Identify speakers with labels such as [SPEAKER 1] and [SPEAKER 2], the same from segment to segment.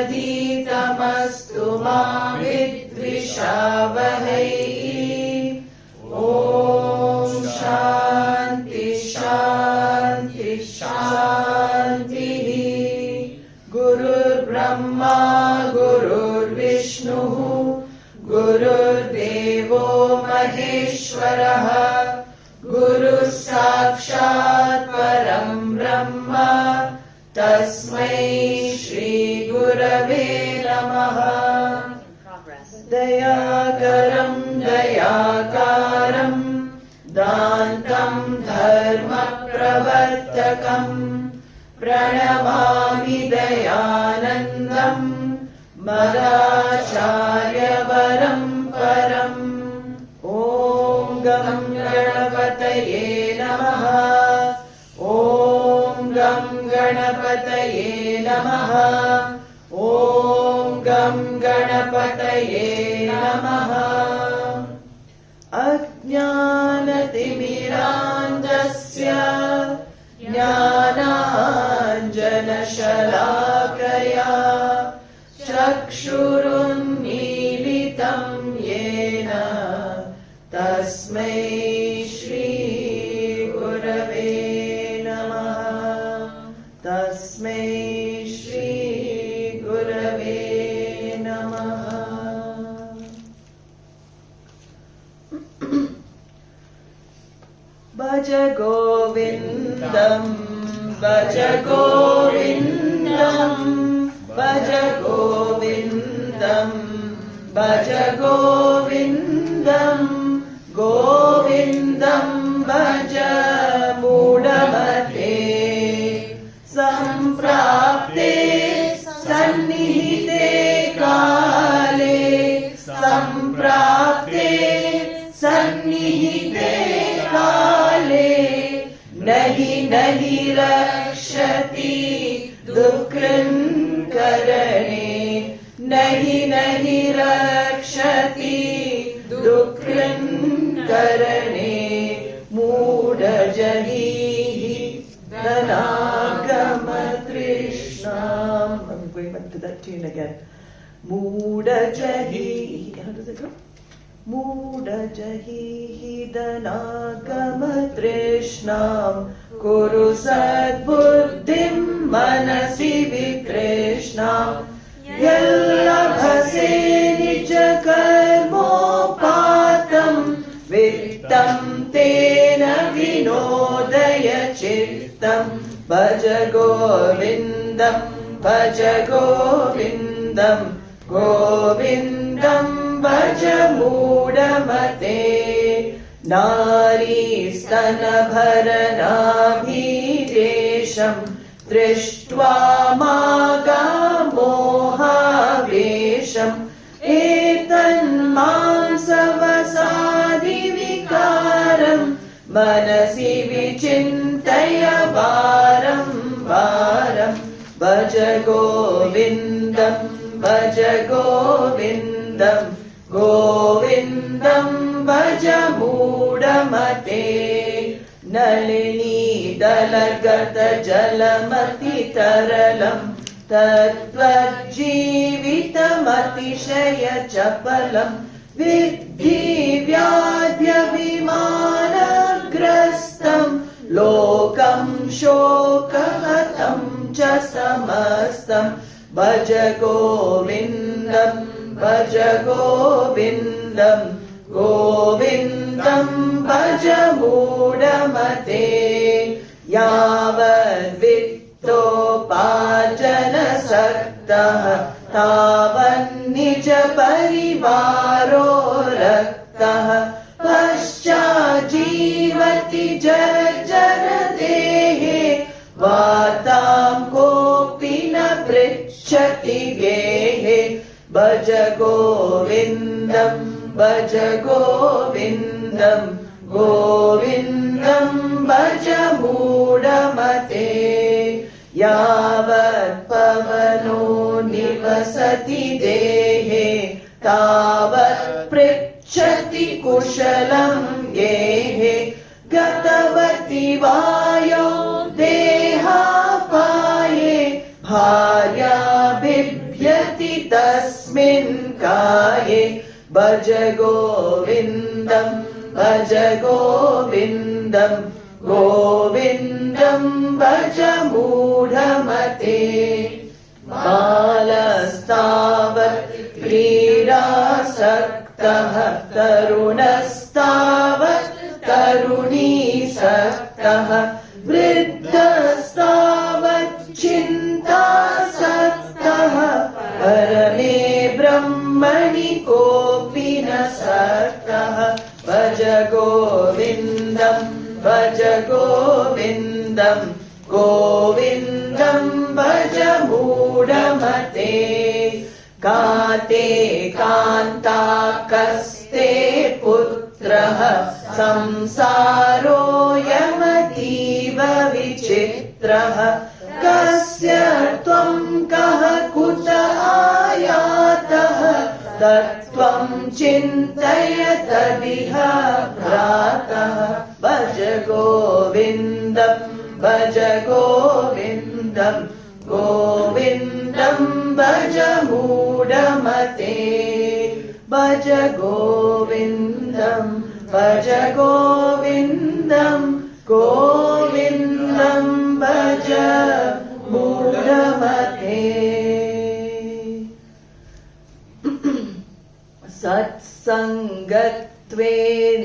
[SPEAKER 1] प्रदीतमस्तु मा विद्विषावहै। ॐ शान्ति शान्ति शान्तिः। गुरुर्ब्रह्मा गुरुर्विष्णुः गुरुर्देवो महेश्वरः गुरुः साक्षात् परं ब्रह्म तस्मै श्री गुरवे नमः। दयाकरं दयाकारं दान्तं धर्मप्रवर्तकं प्रणमामि दयानन्दं मदाचार्यवरं परम्। ॐ गं गणपतये नमः। ॐ गं गणपतये नमः। ॐ गं गणपतये नमः। अज्ञानतिमिरान्धस्य ज्ञानाञ्जनशलाकया चक्षुरुन्मीलितं येन तस्मै श्री गुरवे नमः। तस्मै श्री गुरवे नमः। भज गोविन्दं भज गोविन्दं भज गोविन्दं भज गोविन्दं गोविन्दं भज मूढमते। सम्प्राप्ते सन्निहिते काले सम्प्राप्ते सन्निहिते काले नहि नहि रक्षति दुःकृन्करणे नहि नहि रक्षति दुःकृन्करणे मूढजहीः धनागमतृष्णाम्. I'm going back to that tune again. मूढजहीः. How does it go? मूढजहीः धनागमतृष्णां कुरु सद्बुद्धिं मनसि विकृष्णां। यल्लभसे निजकर्मोपातं वित्तं तेन विनोदय चित्तं। भज गोविन्दं भज गोविन्दं गोविन्दं भज मूढमते। नारीस्तनभरनाभिदेशं दृष्ट्वा मागामोहावेशम् एतन्मांसवसादिविकारं मनसि विचिन्तय वारं वारं। भज गोविन्दं भज गोविन्दं गोविन्दं भज मूढमते। नलिनीदलगत जलमतितरलं तत्त्वज्जीवितमतिशय चपलं। विद्धि व्याध्यविमानग्रस्तं लोकं शोकहतं च समस्तं। भज गोविन्दं भज गोविन्दं गोविन्दं भज मूढमते। यावद्वित्तोपार्जनसक्तः तावन्निज परिवारो रक्तः। पश्चाज्जीवति जर्जरदेहे वार्तां कोऽपि न पृच्छति गेहे। भज गोविन्दं भज गोविन्दं गोविन्दं भज मूढमते। यावत् पवनो निवसति देहे तावत् पृच्छति कुशलं गेहे। गतवति वायो देहापाये भार्या बिभ्य Bhaja Govindam, Bhaja Govindam, Govindam Bhaja Mudhamate. Balastavat Krīdāsaktah Tarunastavat Tarunisaktaha Vriddhastavat Chintasaktah Parame Brahmani Kopinasaktaha. Bhaja Govindam, Bhaja Govindam, Govindam Bhaja Mudhamate. Kate Kanta Kaste Putraha Samsaro Yamativa Vichitraha. Kasya Tvam Kaha Kuta Ayataha Tattvam Chintayata Viha Prataha. Bhaja Govindam, Bhaja Govindam, Govindam Bhaja Mudhamate. Bhaja Govindam, Bhaja Govindam, Govindam Bhaja Mudhamate. Satsangatve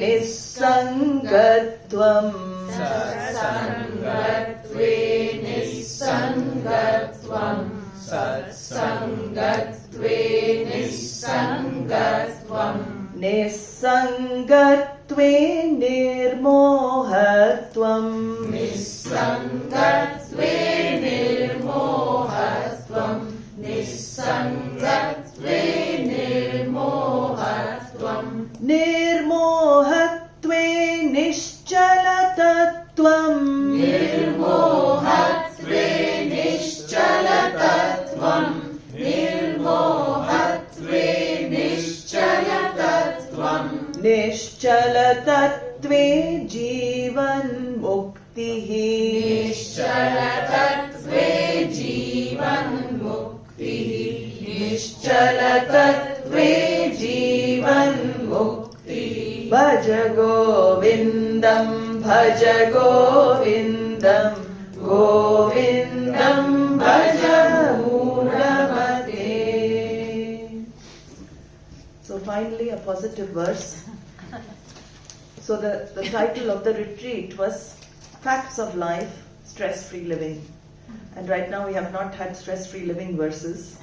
[SPEAKER 1] nissangatvam, Satsangatve nissangatvam, Satsangatve nissangatvam, Nissangatve nirmohatvam, Nissangatve nirmohatvam, Nissangatve nirmohatvam, Nirmohatve nischalatatvam, Nirmohatve nischalatatvam, Nirmohatve nischalatatvam, Nischalatatve jivan muktihi, Nischalatatve jivan muktihi, Nischalatatve jivan muktihi. Bhaja Govindam, Bhaja Govindam, Govindam Bhaja Mudhamate. So finally a positive verse. So the title of the retreat was Facts of Life, Stress-Free Living. And right now we have not had stress-free living verses.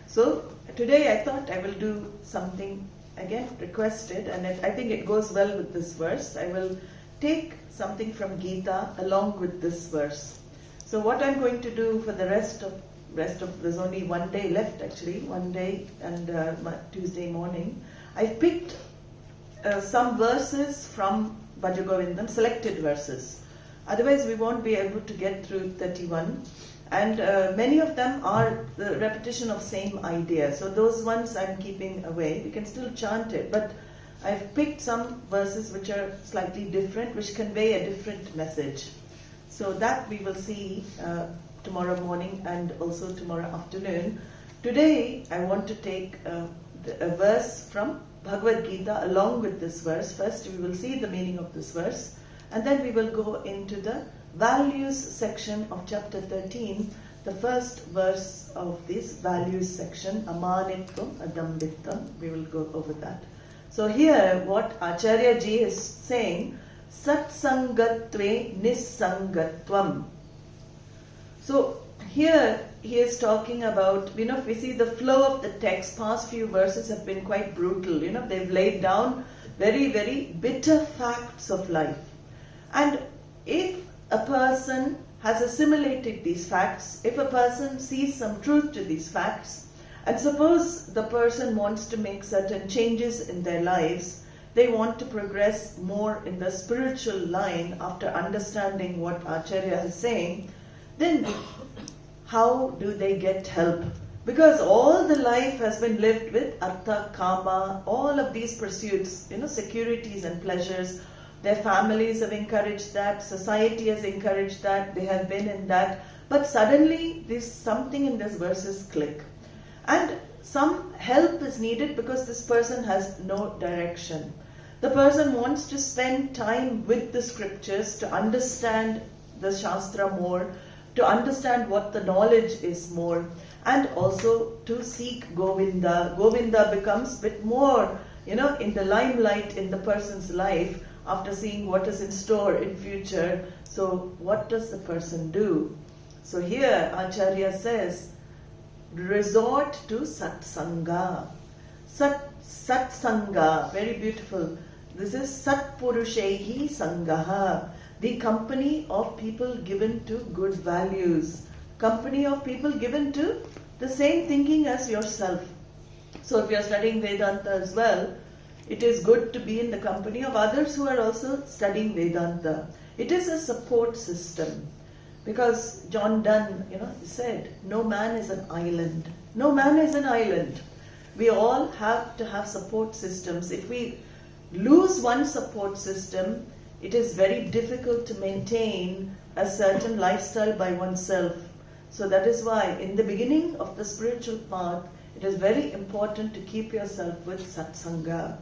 [SPEAKER 1] So today I thought I will do something again requested, and I think it goes well with this verse. I will take something from Gita along with this verse. So what I'm going to do for the rest of there's only one day left actually, one day and Tuesday morning. I've picked some verses from Bhaja Govindam, selected verses. Otherwise we won't be able to get through 31. And many of them are the repetition of same idea. So those ones I'm keeping away. We can still chant it, but I've picked some verses which are slightly different, which convey a different message. So that we will see tomorrow morning and also tomorrow afternoon. Today I want to take a verse from Bhagavad Gita along with this verse. First we will see the meaning of this verse, and then we will go into the values section of chapter 13, the first verse of this values section, amanitvam adambitvam. We will go over that. So here what Acharya ji is saying, satsangatve nissangatvam. So here he is talking about, if we see the flow of the text, past few verses have been quite brutal. They've laid down very, very bitter facts of life. And if a person has assimilated these facts, if a person sees some truth to these facts, and suppose the person wants to make certain changes in their lives, they want to progress more in the spiritual line after understanding what Acharya is saying, then how do they get help? Because all the life has been lived with artha, kama, all of these pursuits, securities and pleasures. Their families have encouraged that, society has encouraged that, they have been in that. But suddenly, something in these verses click. And some help is needed because this person has no direction. The person wants to spend time with the scriptures to understand the shastra more, to understand what the knowledge is more, and also to seek Govinda. Govinda becomes a bit more, in the limelight in the person's life after seeing what is in store in future. So what does the person do? So here Acharya says, resort to satsanga. Satsanga, very beautiful. This is satpurushehi sangaha, the company of people given to good values, company of people given to the same thinking as yourself. So if you are studying Vedanta as well, it is good to be in the company of others who are also studying Vedanta. It is a support system. Because John Donne, said, no man is an island. No man is an island. We all have to have support systems. If we lose one support system, it is very difficult to maintain a certain lifestyle by oneself. So that is why in the beginning of the spiritual path, it is very important to keep yourself with satsanga.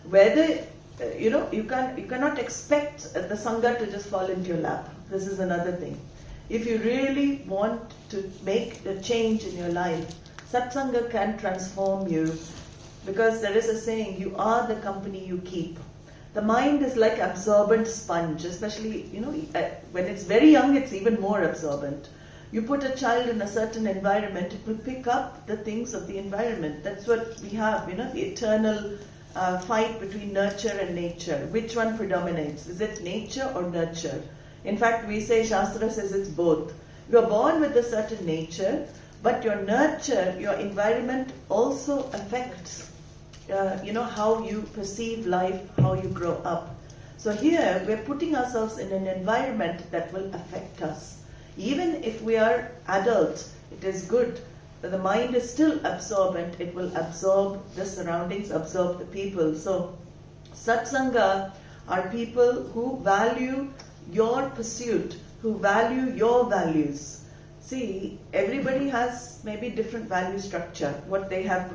[SPEAKER 1] Whether, you cannot expect the sangha to just fall into your lap. This is another thing. If you really want to make a change in your life, satsanga can transform you, because there is a saying, you are the company you keep. The mind is like absorbent sponge, especially, when it's very young, it's even more absorbent. You put a child in a certain environment, it will pick up the things of the environment. That's what we have, the eternal fight between nurture and nature. Which one predominates? Is it nature or nurture? In fact, we say, Shastra says it's both. You are born with a certain nature, but your nurture, your environment also affects how you perceive life, how you grow up. So here, we're putting ourselves in an environment that will affect us. Even if we are adults, it is good. But the mind is still absorbent. It will absorb the surroundings, absorb the people. So, satsanga are people who value your pursuit, who value your values. See, everybody has maybe different value structure, what they have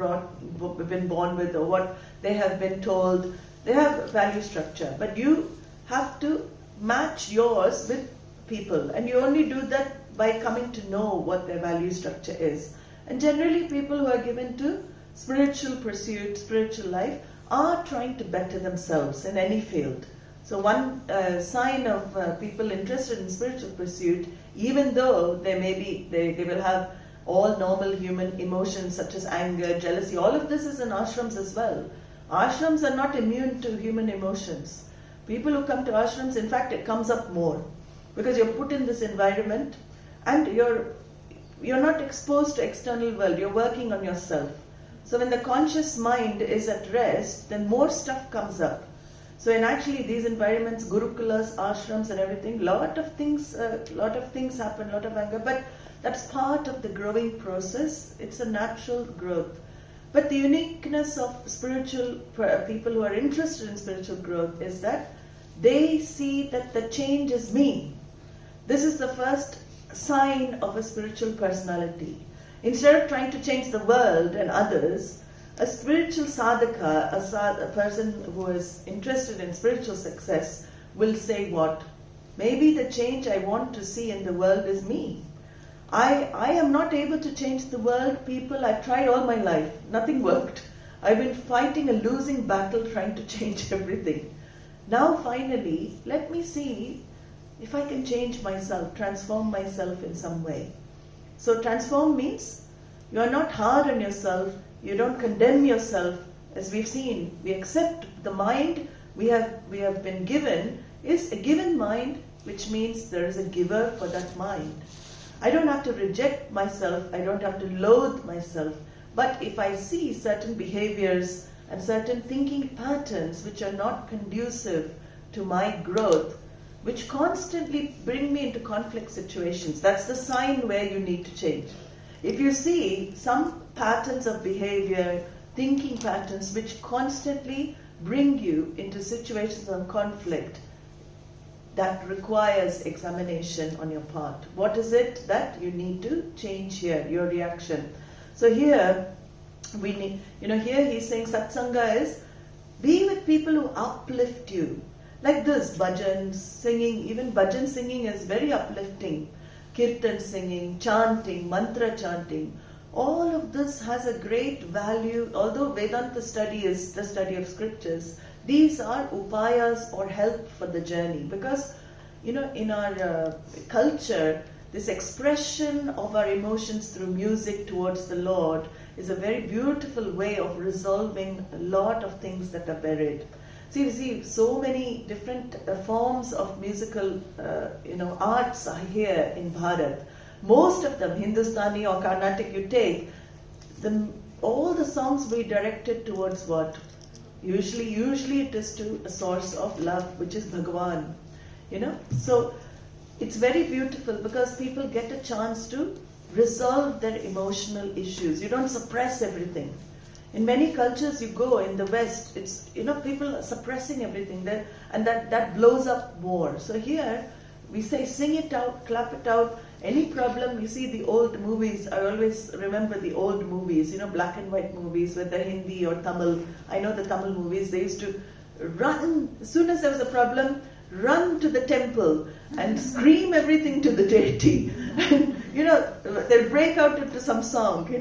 [SPEAKER 1] been born with, or what they have been told. They have value structure, but you have to match yours with people, and you only do that by coming to know what their value structure is. And generally people who are given to spiritual pursuit, spiritual life, are trying to better themselves in any field. So one sign of people interested in spiritual pursuit, even though they will have all normal human emotions such as anger, jealousy, all of this is in ashrams as well. Ashrams are not immune to human emotions. People who come to ashrams, in fact, it comes up more because you're put in this environment and you're not exposed to external world, you're working on yourself. So when the conscious mind is at rest, then more stuff comes up. So in actually these environments, gurukulas, ashrams and everything, lot of things happen, lot of anger, but that's part of the growing process. It's a natural growth. But the uniqueness of spiritual people who are interested in spiritual growth is that they see that the change is me. This is the first sign of a spiritual personality. Instead of trying to change the world and others, a spiritual sadhaka, a person who is interested in spiritual success, will say what? Maybe the change I want to see in the world is me. I am not able to change the world, people. I've tried all my life. Nothing worked. I've been fighting a losing battle trying to change everything. Now finally, let me see if I can change myself, transform myself in some way. So transform means you are not hard on yourself. You don't condemn yourself. As we've seen, we accept the mind we have been given is a given mind, which means there is a giver for that mind. I don't have to reject myself. I don't have to loathe myself. But if I see certain behaviors and certain thinking patterns which are not conducive to my growth, which constantly bring me into conflict situations, that's the sign where you need to change. If you see some patterns of behavior, thinking patterns which constantly bring you into situations of conflict, that requires examination on your part. What is it that you need to change here, your reaction? So here, We need, here he's saying satsanga is be with people who uplift you. Like this, bhajan singing, even bhajan singing is very uplifting. Kirtan singing, chanting, mantra chanting. All of this has a great value. Although Vedanta study is the study of scriptures, these are upayas or help for the journey. Because, in our culture, this expression of our emotions through music towards the Lord is a very beautiful way of resolving a lot of things that are buried. So you see, so many different forms of musical, arts are here in Bharat. Most of them, Hindustani or Carnatic, you take, all the songs we directed towards what? Usually it is to a source of love, which is Bhagavan. So it's very beautiful because people get a chance to resolve their emotional issues. You don't suppress everything. In many cultures you go in the West, it's, people are suppressing everything there, and that blows up more. So here we say sing it out, clap it out. Any problem, you see the old movies, I always remember the old movies, black and white movies, whether Hindi or Tamil. I know the Tamil movies, they used to run, as soon as there was a problem, run to the temple and scream everything to the deity. They'll break out into some song, to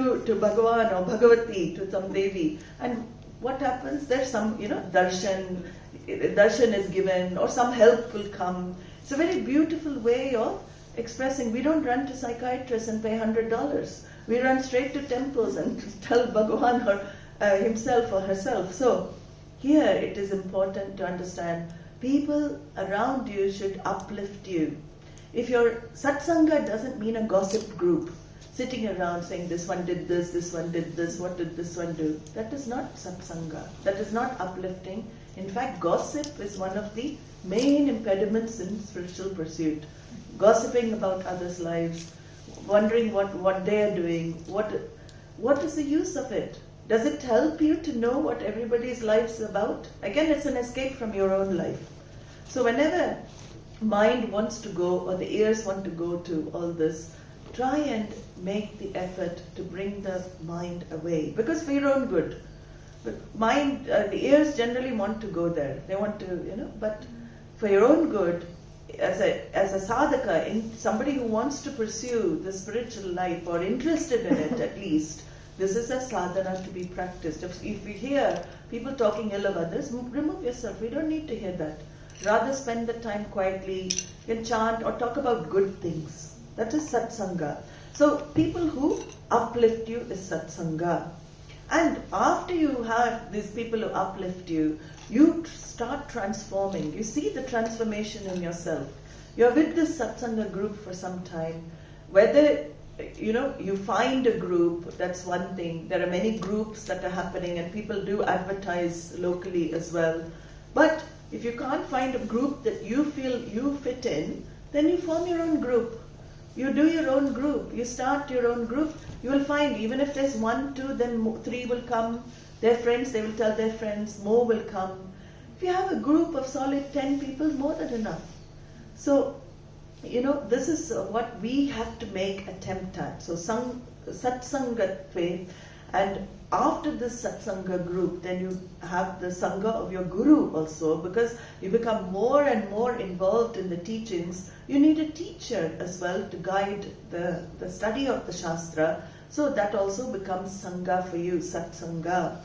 [SPEAKER 1] Bhagavan or Bhagavati, to some Devi. And what happens? There's some, darshan is given, or some help will come. It's a very beautiful way of expressing. We don't run to psychiatrists and pay $100. We run straight to temples and tell Bhagavan or himself or herself. So here it is important to understand people around you should uplift you. If your satsanga doesn't mean a gossip group sitting around saying this one did this one did this, what did this one do? That is not satsanga. That is not uplifting. In fact, gossip is one of the main impediments in spiritual pursuit. Gossiping about others' lives, wondering what they are doing, what is the use of it? Does it help you to know what everybody's life is about? Again, it's an escape from your own life. So whenever mind wants to go or the ears want to go to all this, try and make the effort to bring the mind away. Because for your own good. But mind, the ears generally want to go there. They want to, but for your own good, as a sadhaka, somebody who wants to pursue the spiritual life or interested in it at least, this is a sadhana to be practiced. If you hear people talking ill of others, remove yourself. We don't need to hear that. Rather spend the time quietly, you can chant or talk about good things. That is satsanga. So people who uplift you is satsanga. And after you have these people who uplift you, you start transforming. You see the transformation in yourself. You're with this satsanga group for some time. Whether you find a group, that's one thing. There are many groups that are happening and people do advertise locally as well. But if you can't find a group that you feel you fit in, then you form your own group. You do your own group. You start your own group. You will find, even if there's 1, 2, then 3 will come. Their friends, they will tell their friends, more will come. If you have a group of solid 10 people, more than enough. So, this is what we have to make attempt at. So, satsangatve, and after this satsanga group, then you have the sangha of your guru also, because you become more and more involved in the teachings. You need a teacher as well to guide the study of the shastra. So that also becomes sangha for you, satsanga.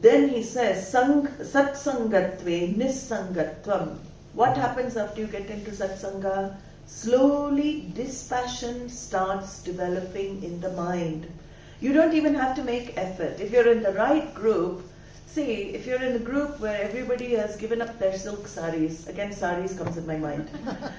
[SPEAKER 1] Then he says, satsangatve nissangatvam. What happens after you get into satsanga? Slowly dispassion starts developing in the mind. You don't even have to make effort. If you're in the right group, see, if you're in a group where everybody has given up their silk saris, again saris comes in my mind.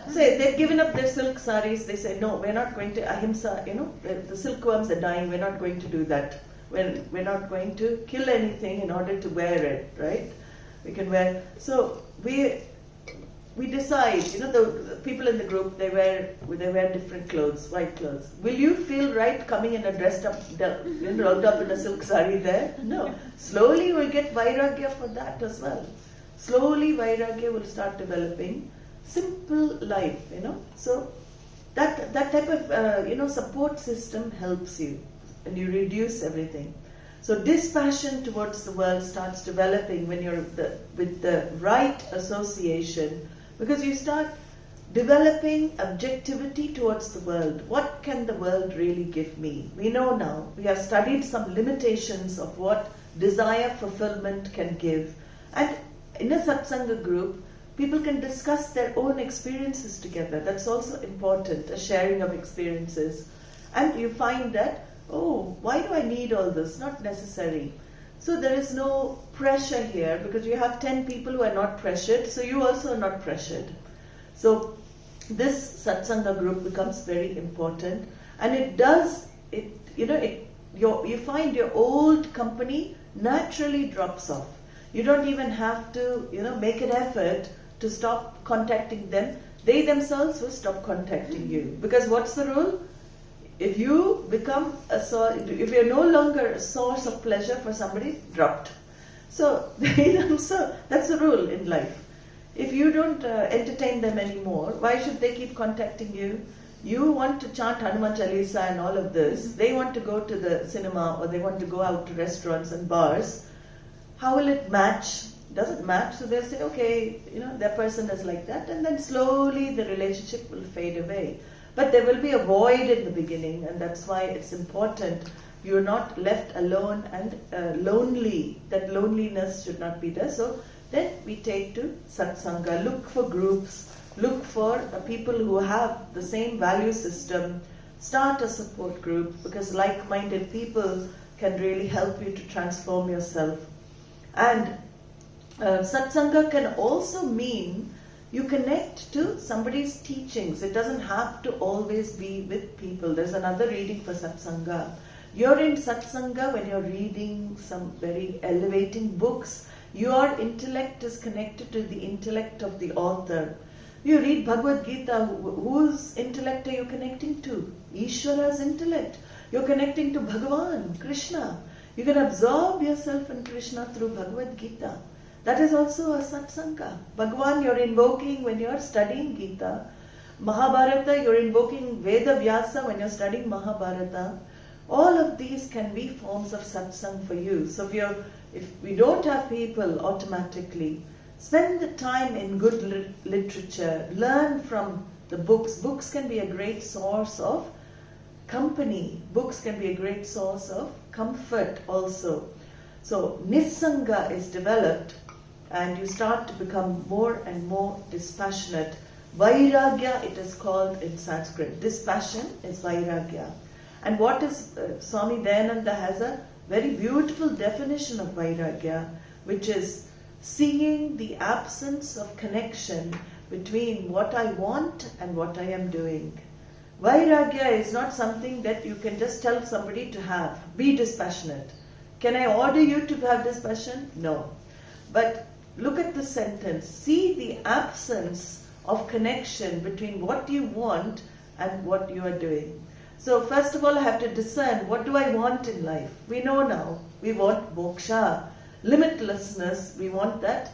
[SPEAKER 1] Say, they've given up their silk saris, they say, no, we're not going to, ahimsa, the silkworms are dying, we're not going to do that. We're not going to kill anything in order to wear it, right? We can wear, so we decide, the people in the group, they wear different clothes, white clothes. Will you feel right coming in a dressed up, rolled up in a silk sari there? No. Slowly you will get vairagya for that as well. Slowly vairagya will start developing. Simple life, So that type of, support system helps you. and you reduce everything. So dispassion towards the world starts developing when you're with the right association, because you start developing objectivity towards the world. What can the world really give me? We know now, we have studied some limitations of what desire fulfillment can give. And in a satsanga group, people can discuss their own experiences together. That's also important, a sharing of experiences. And you find that, oh, why do I need all this? Not necessary. So there is no pressure here, because you have 10 people who are not pressured, so you also are not pressured. So this satsanga group becomes very important, and you find your old company naturally drops off. You don't even have to, make an effort to stop contacting them. They themselves will stop contacting you. Because what's the rule? If you become if you're no longer a source of pleasure for somebody, dropped. So that's the rule in life. If you don't entertain them anymore, why should they keep contacting you? You want to chant Hanuman Chalisa and all of this. They want to go to the cinema, or they want to go out to restaurants and bars. How will it match? Doesn't match. So they'll say, okay, that person is like that, and then slowly the relationship will fade away. But there will be a void in the beginning, and that's why it's important. You're not left alone and lonely. That loneliness should not be there. So then we take to satsanga. Look for groups. Look for people who have the same value system. Start a support group, because like-minded people can really help you to transform yourself. And satsanga can also mean you connect to somebody's teachings. It doesn't have to always be with people. There's another reading for satsanga. You're in satsanga when you're reading some very elevating books. Your intellect is connected to the intellect of the author. You read Bhagavad Gita, whose intellect are you connecting to? Ishvara's intellect. You're connecting to Bhagavan, Krishna. You can absorb yourself in Krishna through Bhagavad Gita. That is also a satsanga. Bhagavan you're invoking when you're studying Gita. Mahabharata, you're invoking Veda Vyasa when you're studying Mahabharata. All of these can be forms of satsang for you. So if we don't have people automatically, spend the time in good literature. Learn from the books. Books can be a great source of company. Books can be a great source of comfort also. So nissanga is developed, and you start to become more and more dispassionate. Vairagya, it is called in Sanskrit. Dispassion is vairagya. And what is Swami Dayananda has a very beautiful definition of vairagya, which is seeing the absence of connection between what I want and what I am doing. Vairagya is not something that you can just tell somebody to have. Be dispassionate. Can I order you to have dispassion? No. But look at the sentence. See the absence of connection between what you want and what you are doing. So first of all, I have to discern, what do I want in life? We know now, we want moksha, limitlessness. We want that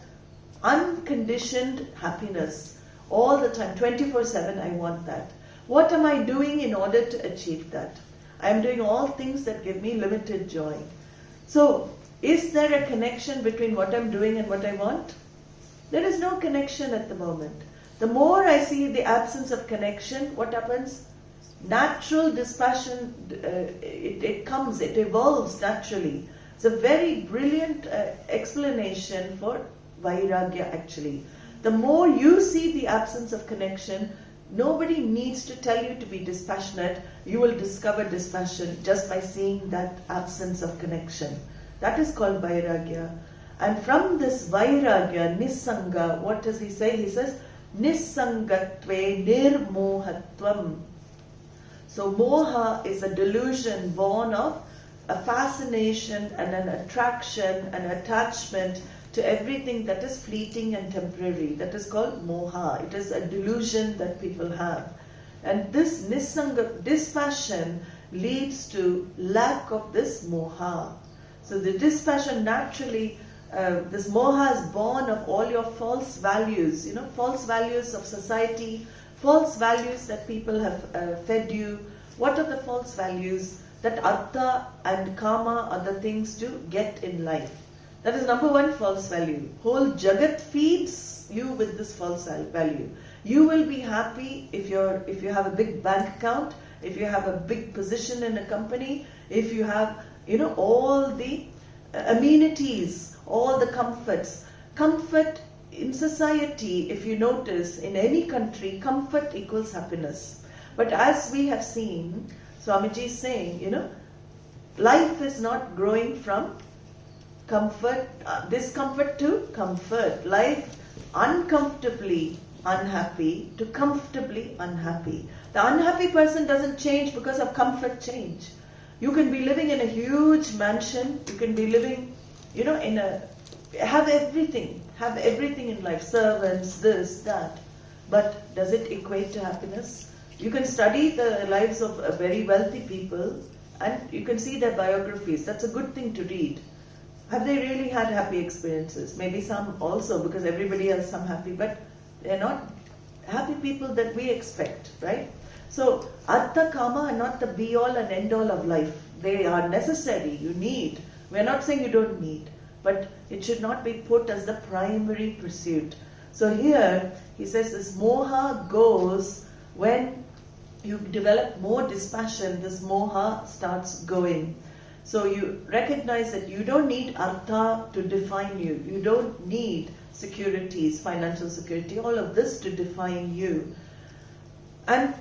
[SPEAKER 1] unconditioned happiness all the time, 24/7. I want that. What am I doing in order to achieve that? I am doing all things that give me limited joy. So, is there a connection between what I'm doing and what I want? There is no connection at the moment. The more I see the absence of connection, what happens? Natural dispassion, it comes, it evolves naturally. It's a very brilliant explanation for vairagya actually. The more you see the absence of connection, nobody needs to tell you to be dispassionate. You will discover dispassion just by seeing that absence of connection. That is called vairagya. And from this vairagya, nissanga, what does he say? He says, nissangatve nirmohatvam. So moha is a delusion born of a fascination and an attraction and attachment to everything that is fleeting and temporary. That is called moha. It is a delusion that people have. And this nissanga, dispassion, leads to lack of this moha. So the dispassion naturally, this moha is born of all your false values, false values of society, false values that people have fed you. What are the false values? that artha and kama are the things to get in life. That is number one false value. Whole Jagat feeds you with this false value. You will be happy if you have a big bank account, if you have a big position in a company, if you have all the amenities, all the comforts. Comfort in society, if you notice, in any country, comfort equals happiness. But as we have seen, Swamiji is saying, life is not growing from comfort, discomfort to comfort. Life uncomfortably unhappy to comfortably unhappy. The unhappy person doesn't change because of comfort change. You can be living in a huge mansion, you can be living, have everything in life, servants, this, that. But does it equate to happiness? You can study the lives of very wealthy people and you can see their biographies. That's a good thing to read. Have they really had happy experiences? Maybe some also, because everybody has some happy, but they're not happy people that we expect, right? So, artha, kama are not the be-all and end-all of life. They are necessary, you need. We're not saying you don't need, but it should not be put as the primary pursuit. So here, he says this moha goes when you develop more dispassion, this moha starts going. So you recognize that you don't need artha to define you. You don't need securities, financial security, all of this to define you. And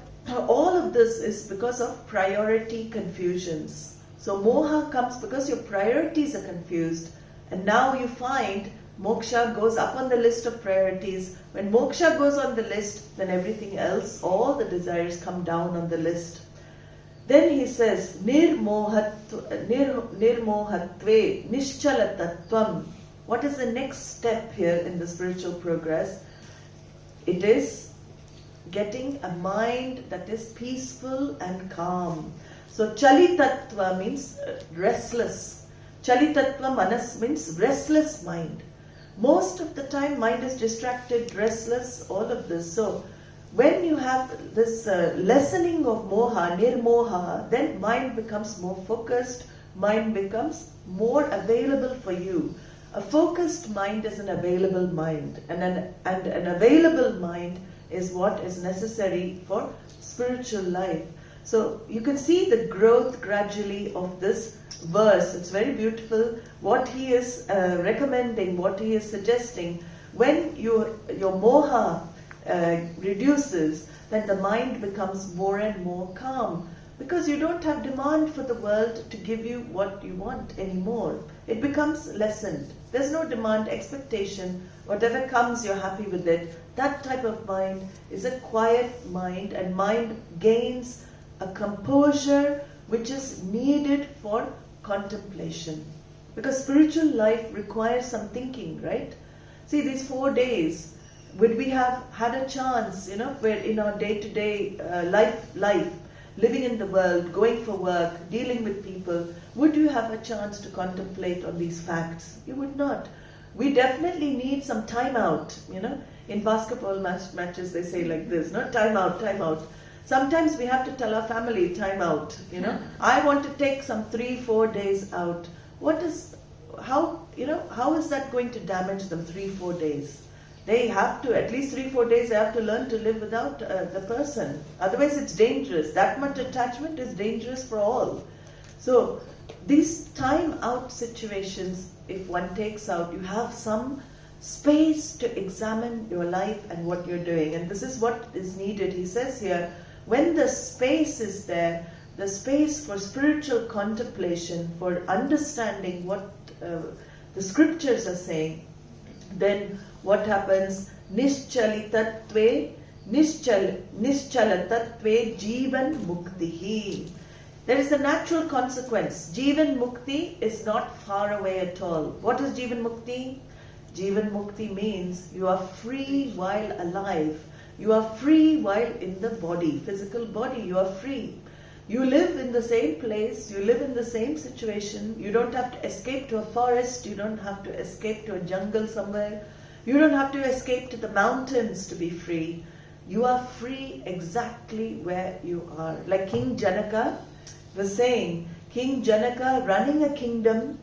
[SPEAKER 1] all of this is because of priority confusions. So moha comes because your priorities are confused. And now you find moksha goes up on the list of priorities. When moksha goes on the list, then everything else, all the desires come down on the list. Then he says, nirmohatve nischalatattvam. What is the next step here in the spiritual progress? It is getting a mind that is peaceful and calm. So chalitatva means restless. Chalitatva manas means restless mind. Most of the time mind is distracted, restless, all of this. So when you have this lessening of moha, nirmoha, then mind becomes more focused, mind becomes more available for you. A focused mind is an available mind, and an available mind is what is necessary for spiritual life. So you can see the growth gradually of this verse. It's very beautiful. What he is recommending, what he is suggesting, when your moha reduces, then the mind becomes more and more calm, because you don't have demand for the world to give you what you want anymore. It becomes lessened. There's no demand, expectation. Whatever comes, you're happy with it. That type of mind is a quiet mind, and mind gains a composure which is needed for contemplation. Because spiritual life requires some thinking, right? See, these 4 days, would we have had a chance, where in our day-to-day life, living in the world, going for work, dealing with people, would you have a chance to contemplate on these facts? You would not. We definitely need some time out, In basketball matches, they say like this, time out, time out. Sometimes we have to tell our family, time out, I want to take some 3-4 days out. How is that going to damage them 3-4 days? They have to, at least 3-4 days, they have to learn to live without the person. Otherwise it's dangerous. That much attachment is dangerous for all. So these time out situations, if one takes out, you have some space to examine your life and what you're doing. And this is what is needed. He says here, when the space is there, the space for spiritual contemplation, for understanding what the scriptures are saying, then what happens? Nischalatatve jivan muktihi. There is a natural consequence. Jivan mukti is not far away at all. What is jivan mukti? Jivan mukti means you are free while alive. You are free while in the body, physical body, you are free. You live in the same place, you live in the same situation. You don't have to escape to a forest, you don't have to escape to a jungle somewhere. You don't have to escape to the mountains to be free. You are free exactly where you are. Like King Janaka, was saying, King Janaka running a kingdom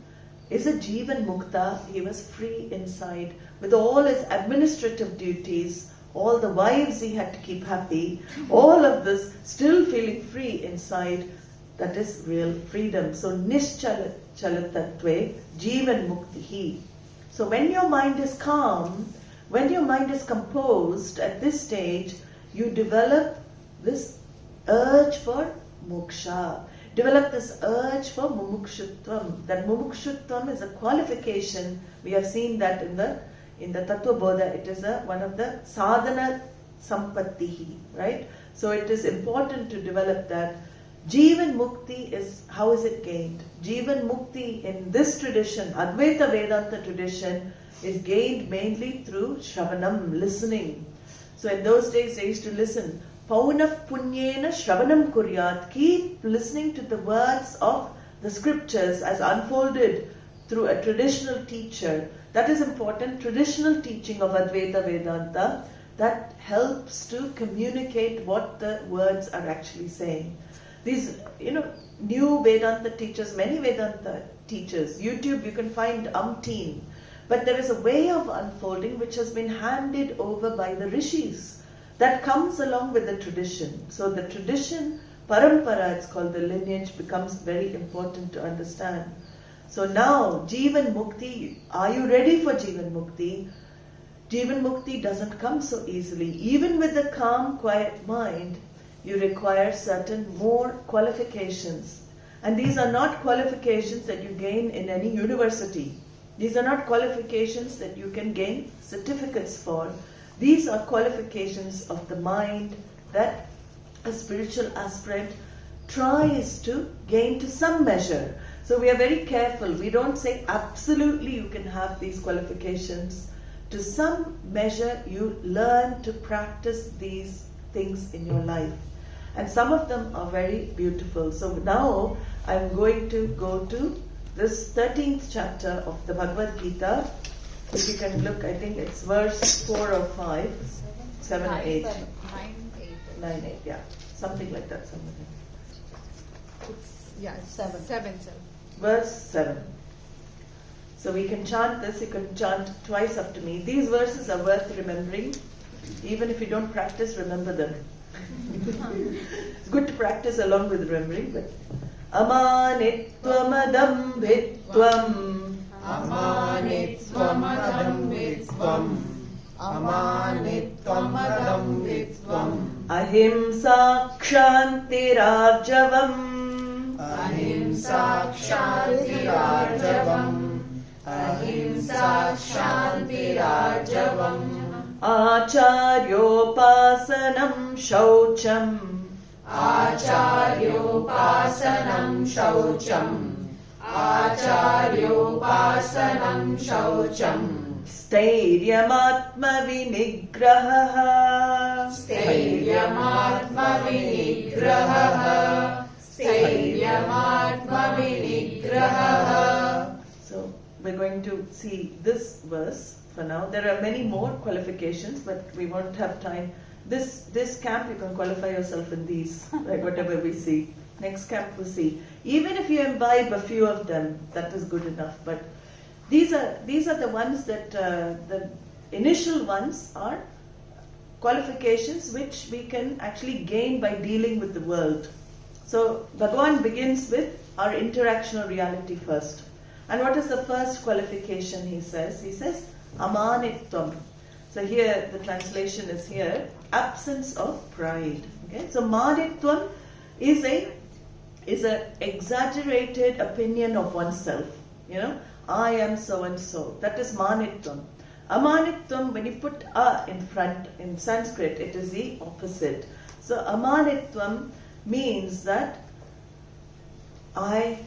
[SPEAKER 1] is a Jivan Mukta. He was free inside with all his administrative duties, all the wives he had to keep happy, all of this, still feeling free inside. That is real freedom. So Nischalatatve Jivan Muktihi. So when your mind is calm, when your mind is composed at this stage, you develop this urge for moksha. Develop this urge for mumukṣutvam. That mumukṣutvam is a qualification. We have seen that in the Tattva Bodha. It is one of the sadhana sampattihi, right? So it is important to develop that. Jivan Mukti is, how is it gained? Jivan Mukti in this tradition, Advaita Vedanta tradition, is gained mainly through Shravanam, listening. So in those days they used to listen. Paunaf Punyena Shravanam Kuryat. Keep listening to the words of the scriptures as unfolded through a traditional teacher. That is important. Traditional teaching of Advaita Vedanta, that helps to communicate what the words are actually saying. These, new Vedanta teachers, many Vedanta teachers, YouTube you can find umpteen. But there is a way of unfolding which has been handed over by the rishis. That comes along with the tradition. So the tradition, parampara, it's called, the lineage, becomes very important to understand. So now, Jivan Mukti, are you ready for Jivan Mukti? Jivan Mukti doesn't come so easily. Even with a calm, quiet mind, you require certain more qualifications. And these are not qualifications that you gain in any university. These are not qualifications that you can gain certificates for. These are qualifications of the mind that a spiritual aspirant tries to gain to some measure. So we are very careful. We don't say absolutely you can have these qualifications. To some measure you learn to practice these things in your life. And some of them are very beautiful. So now I'm going to go to this 13th chapter of the Bhagavad Gita. If you can look, I think it's verse 4 or 5, 7 or 8. 9, 8, yeah. Something like that.
[SPEAKER 2] It's 7.
[SPEAKER 1] Verse 7. So we can chant this, you can chant twice after me. These verses are worth remembering. Even if you don't practice, remember them. It's good to practice along with remembering, but Amanitvamadambhitvam
[SPEAKER 3] Amanitvamadambhitvam Amanitvamadambhitvam
[SPEAKER 1] Ahimsa kshantirarjavam
[SPEAKER 3] Ahimsa kshantirarjavam Ahimsa kshantirarjavam
[SPEAKER 1] Acharyopasanam shaucham
[SPEAKER 3] Acharyopasanam shaucham Acharyopasanam shaucham
[SPEAKER 1] Stairyamaatma vinigraha
[SPEAKER 3] Stairyamaatma vinigraha Stairyamaatma vinigraha.
[SPEAKER 1] So we're going to see this verse for now. There are many more qualifications, but we won't have time. This camp you can qualify yourself in these, like whatever we see. Next camp we'll see. Even if you imbibe a few of them, that is good enough. But these are the ones that the initial ones are qualifications which we can actually gain by dealing with the world. So Bhagavan begins with our interactional reality first. And what is the first qualification he says? He says amanitvam. So here the translation is here, absence of pride. Okay, so manitvam is a exaggerated opinion of oneself. I am so and so. That is manitvam. Amanitvam, when you put a in front in Sanskrit, it is the opposite. So amanitvam means that I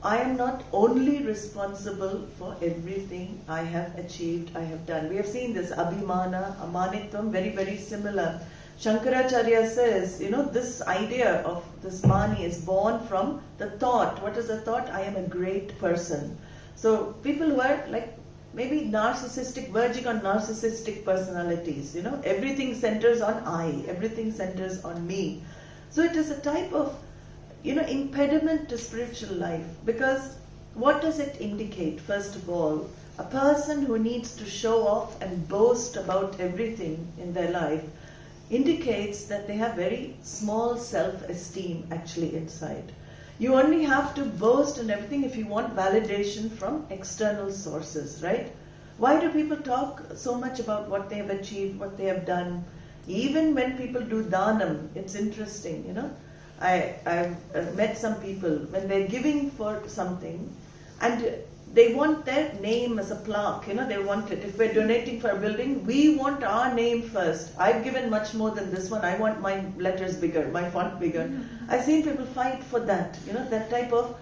[SPEAKER 1] am not only responsible for everything I have achieved, I have done. We have seen this abhimana, amanitvam, very, very similar. Shankaracharya says, this idea of this mani is born from the thought. What is the thought? I am a great person. So people who are like maybe narcissistic, verging on narcissistic personalities, everything centers on I, everything centers on me. So it is a type of impediment to spiritual life. Because what does it indicate? First of all, a person who needs to show off and boast about everything in their life indicates that they have very small self-esteem actually inside. You only have to boast and everything if you want validation from external sources, right? Why do people talk so much about what they have achieved, what they have done? Even when people do dhanam, it's interesting, I've met some people, when they're giving for something, and they want their name as a plaque, they want it. If we're donating for a building, we want our name first. I've given much more than this one. I want my letters bigger, my font bigger. I've seen people fight for that, that type of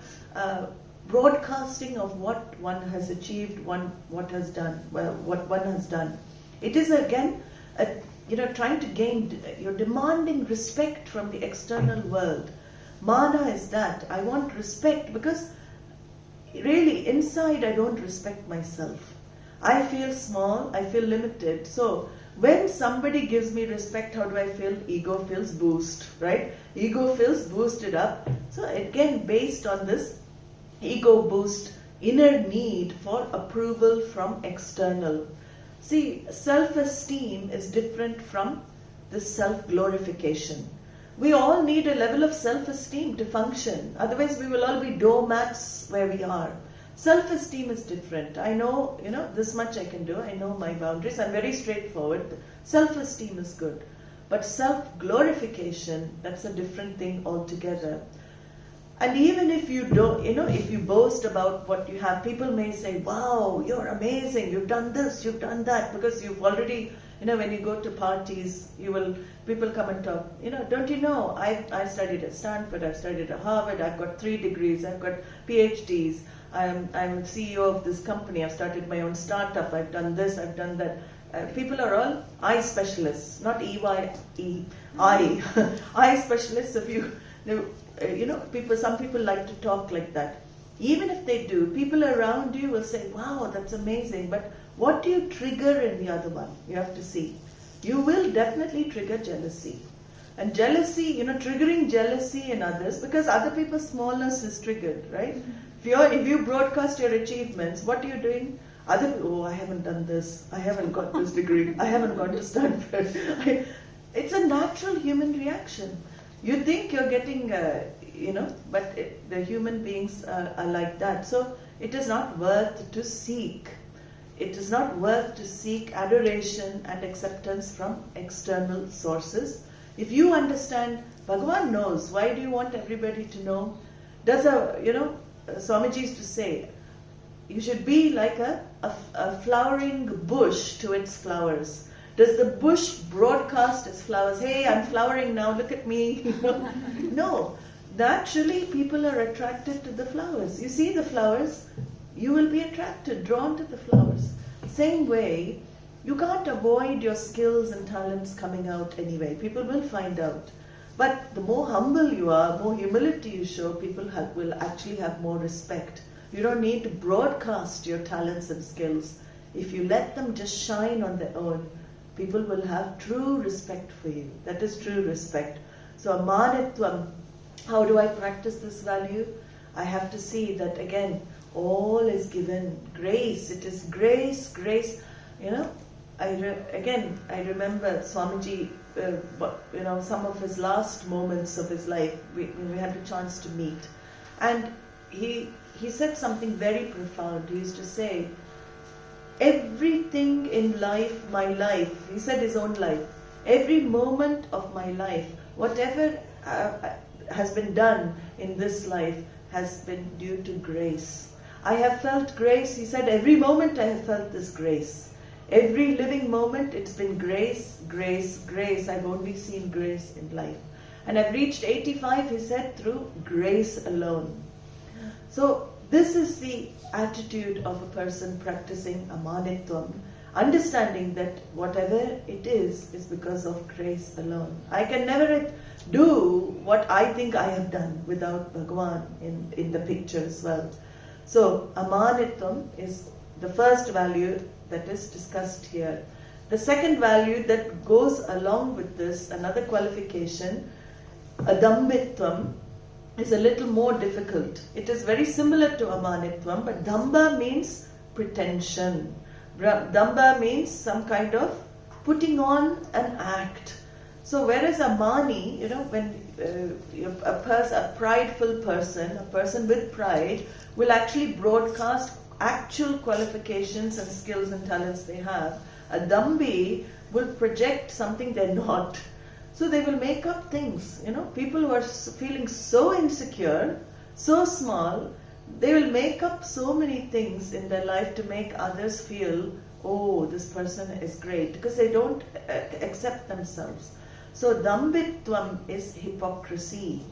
[SPEAKER 1] broadcasting of what one has achieved, what has done, what one has done. It is again, trying to gain, you're demanding respect from the external world. Mana is that. I want respect because really, inside I don't respect myself. I feel small, I feel limited. So, when somebody gives me respect, how do I feel? Ego feels boost, right? Ego feels boosted up. So, again, based on this ego boost, inner need for approval from external. See, self-esteem is different from this self-glorification. We all need a level of self-esteem to function. Otherwise, we will all be doormats where we are. Self-esteem is different. I know, this much I can do. I know my boundaries. I'm very straightforward. Self-esteem is good. But self-glorification, that's a different thing altogether. And even if you don't, if you boast about what you have, people may say, wow, you're amazing. You've done this, you've done that. Because you've already, when you go to parties, people come and talk. Don't you know, I studied at Stanford, I've studied at Harvard, I've got 3 degrees, I've got PhDs, I'm CEO of this company, I've started my own startup, I've done this, I've done that. People are all eye specialists, not EYE, eye. Eye specialists, some people like to talk like that. Even if they do, people around you will say, wow, that's amazing, but what do you trigger in the other one? You have to see. You will definitely trigger jealousy. And jealousy, triggering jealousy in others, because other people's smallness is triggered, right? If you broadcast your achievements, what are you doing? I haven't done this, I haven't got this degree, I haven't gone to Stanford. It's a natural human reaction. You think you're getting, but the human beings are like that. So it is not worth to seek. It is not worth to seek adoration and acceptance from external sources. If you understand, Bhagavan knows. Why do you want everybody to know? Swamiji used to say, you should be like a flowering bush to its flowers. Does the bush broadcast its flowers? Hey, I'm flowering now, look at me. No. Naturally, people are attracted to the flowers. You see the flowers, you will be attracted, drawn to the flowers. Same way, you can't avoid your skills and talents coming out anyway. People will find out. But the more humble you are, more humility you show, people will actually have more respect. You don't need to broadcast your talents and skills. If you let them just shine on their own, people will have true respect for you. That is true respect. So amanitvam, how do I practice this value? I have to see that again, all is given. Grace, it is grace, grace. I remember Swamiji, some of his last moments of his life, we had a chance to meet. And he said something very profound. He used to say, everything in life, my life, he said his own life, every moment of my life, whatever has been done in this life has been due to grace. I have felt grace, he said, every moment I have felt this grace. Every living moment it's been grace, grace, grace. I've only seen grace in life. And I've reached 85, he said, through grace alone. So this is the attitude of a person practicing amanitvam, understanding that whatever it is because of grace alone. I can never do what I think I have done without Bhagavan in the picture as well. So amanitvam is the first value that is discussed here. The second value that goes along with this, another qualification, adammitvam, is a little more difficult. It is very similar to amanitvam, but damba means pretension. Damba means some kind of putting on an act. So whereas amani, when a prideful person, a person with pride, will actually broadcast actual qualifications and skills and talents they have, a dambi will project something they're not. So they will make up things. People who are feeling so insecure, so small, they will make up so many things in their life to make others feel, oh, this person is great, because they don't accept themselves. So dambitvam is hypocrisy.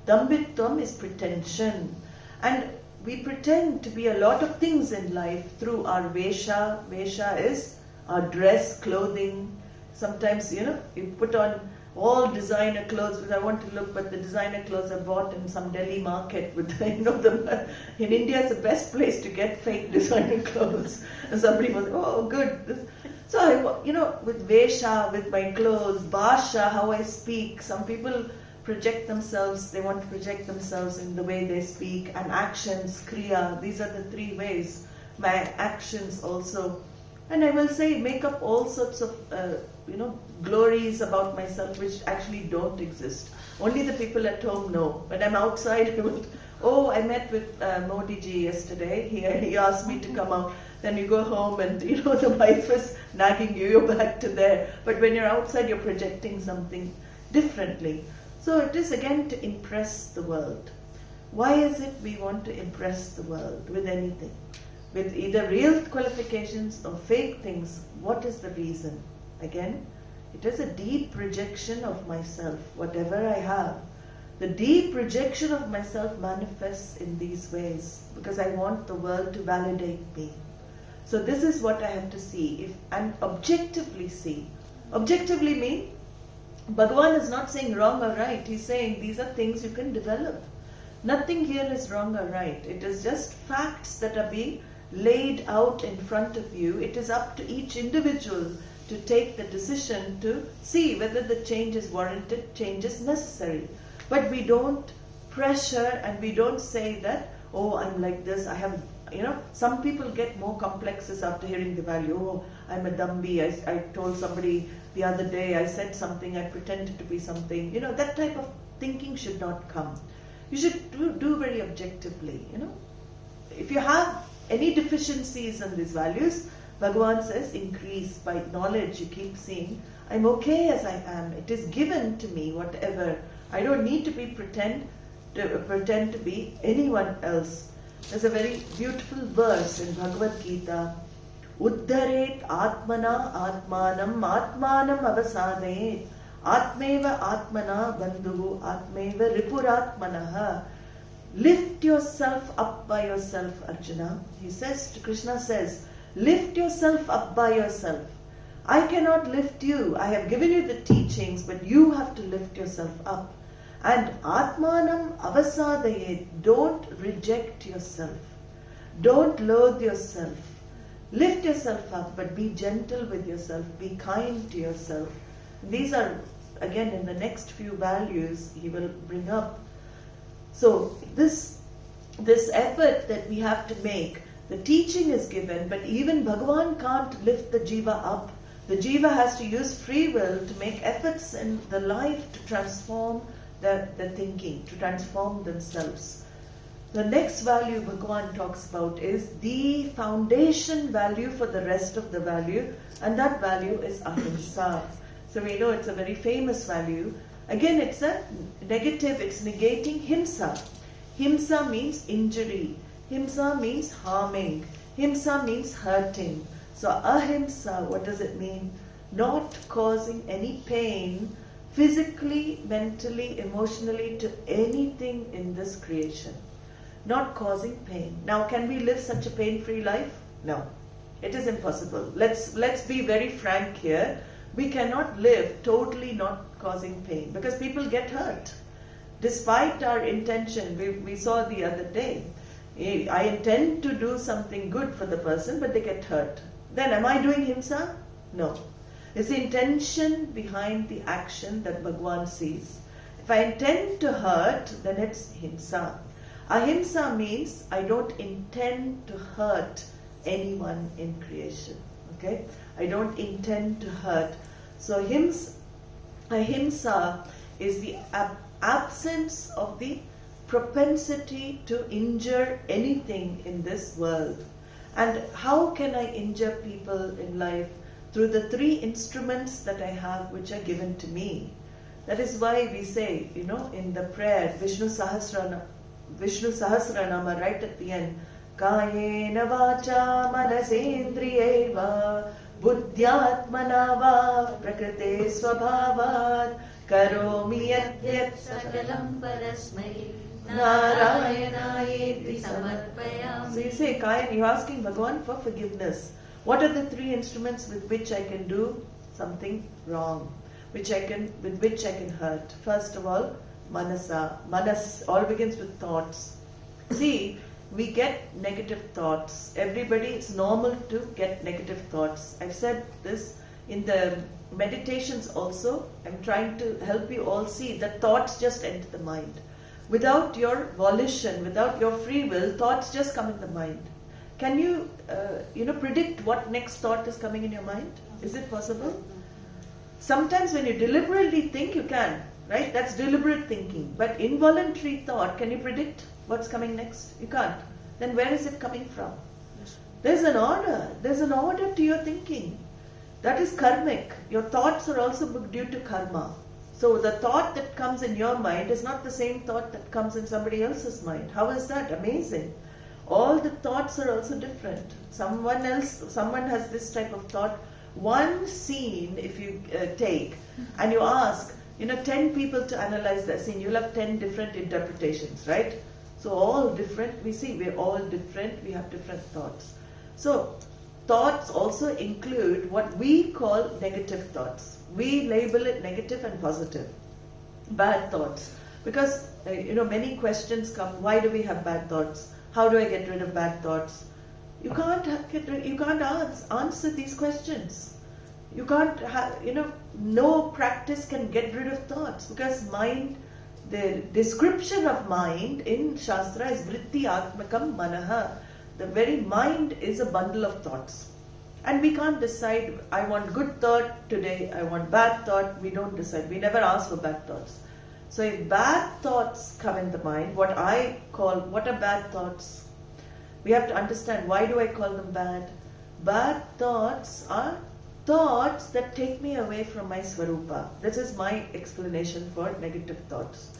[SPEAKER 1] Dambitvam is pretension. And we pretend to be a lot of things in life through our vesha. Vesha is our dress, clothing. Sometimes, you put on all designer clothes because I want to look, but the designer clothes are bought in some Delhi market with, in India it's the best place to get fake designer clothes. And somebody was, oh, good. So I, with vesha, with my clothes, bhasha, how I speak, some people project themselves, they want to project themselves in the way they speak, and actions, kriya, these are the three ways. My actions also. And I will say, make up all sorts of, glories about myself which actually don't exist. Only the people at home know. When I'm outside, I met with Modi ji yesterday. He asked me to come out. Then you go home and, the wife is nagging you, you're back to there. But when you're outside, you're projecting something differently. So it is again to impress the world. Why is it we want to impress the world with anything? With either real qualifications or fake things, what is the reason? Again, it is a deep projection of myself, whatever I have. The deep projection of myself manifests in these ways because I want the world to validate me. So this is what I have to see and objectively see. Objectively mean, Bhagavan is not saying wrong or right. He's saying these are things you can develop. Nothing here is wrong or right. It is just facts that are being laid out in front of you. It is up to each individual to take the decision to see whether the change is warranted, change is necessary. But we don't pressure and we don't say that, oh, I'm like this, I have, some people get more complexes after hearing the value. Oh, I'm a dambi. I told somebody the other day, I said something, I pretended to be something. That type of thinking should not come. You should do very objectively, If you have any deficiencies in these values, Bhagavan says increase by knowledge. You keep seeing, I'm okay as I am. It is given to me, whatever. I don't need to pretend to be anyone else. There's a very beautiful verse in Bhagavad Gita. Uddharet atmana atmanam atmanam avasadet atmeva atmana bandhu atmeva ripuratmanaha. Lift yourself up by yourself, Arjuna. Krishna says, lift yourself up by yourself. I cannot lift you. I have given you the teachings, but you have to lift yourself up. And Atmanam avasadayet. Don't reject yourself. Don't loathe yourself. Lift yourself up, but be gentle with yourself. Be kind to yourself. These are, again, in the next few values he will bring up. So this effort that we have to make, the teaching is given, but even Bhagavan can't lift the jiva up. The jiva has to use free will to make efforts in the life to transform the thinking, to transform themselves. The next value Bhagavan talks about is the foundation value for the rest of the value, and that value is ahimsa. So we know it's a very famous value. Again, it's a negative, it's negating himsa. Himsa means injury. Himsa means harming. Himsa means hurting. So ahimsa, what does it mean? Not causing any pain physically, mentally, emotionally to anything in this creation. Not causing pain. Now, can we live such a pain-free life? No. It is impossible. Let's be very frank here. We cannot live totally not causing pain because people get hurt. Despite our intention, we saw the other day, I intend to do something good for the person, but they get hurt. Then am I doing himsa? No. It's the intention behind the action that Bhagavan sees. If I intend to hurt, then it's himsa. Ahimsa means I don't intend to hurt anyone in creation. Okay? I don't intend to hurt. So ahimsa is the absence of the propensity to injure anything in this world. And how can I injure people in life? Through the three instruments that I have, which are given to me. That is why we say, in the prayer, Vishnu Sahasranama, right at the end, Kayena vacha manasendriyeva buddhyatmana va prakrite svabhavat karomi yat
[SPEAKER 2] sakalam parasmai
[SPEAKER 1] Narayanaye
[SPEAKER 2] samarpayami.
[SPEAKER 1] So you say, Kayan, you're asking Bhagavan for forgiveness. What are the three instruments with which I can do something wrong, with which I can hurt? First of all, manasa. Manas all begins with thoughts. See, we get negative thoughts. Everybody, it's normal to get negative thoughts. I've said this in the meditations also. I'm trying to help you all see that thoughts just enter the mind. Without your volition, without your free will, thoughts just come in the mind. Can you, predict what next thought is coming in your mind? Is it possible? Sometimes when you deliberately think, you can, right? That's deliberate thinking. But involuntary thought, can you predict what's coming next? You can't. Then where is it coming from? There's an order. There's an order to your thinking. That is karmic. Your thoughts are also due to karma. So the thought that comes in your mind is not the same thought that comes in somebody else's mind. How is that? Amazing. All the thoughts are also different. Someone has this type of thought. One scene, if you take, and you ask, 10 people to analyze that scene, you'll have 10 different interpretations, right? So all different. We see we're all different. We have different thoughts. So thoughts also include what we call negative thoughts. We label it negative and positive. Bad thoughts. Because, many questions come. Why do we have bad thoughts? How do I get rid of bad thoughts? You can't answer these questions. You can't no practice can get rid of thoughts, because mind, the description of mind in shastra is vritti atmakam manaha. The very mind is a bundle of thoughts. And we can't decide, I want good thought today, I want bad thought. We don't decide. We never ask for bad thoughts. So if bad thoughts come in the mind, what are bad thoughts? We have to understand, why do I call them bad? Bad thoughts are thoughts that take me away from my swarupa. This is my explanation for negative thoughts.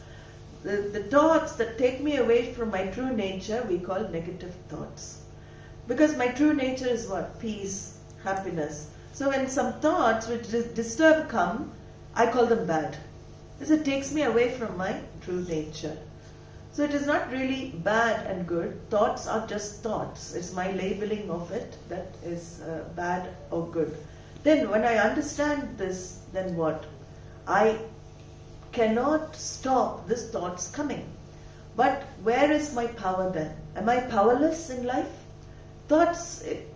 [SPEAKER 1] The thoughts that take me away from my true nature, we call negative thoughts. Because my true nature is what? Peace, happiness. So when some thoughts which disturb come, I call them bad. Because it takes me away from my true nature. So it is not really bad and good. Thoughts are just thoughts. It's my labeling of it that is bad or good. Then when I understand this, then what? I cannot stop these thoughts coming. But where is my power then? Am I powerless in life?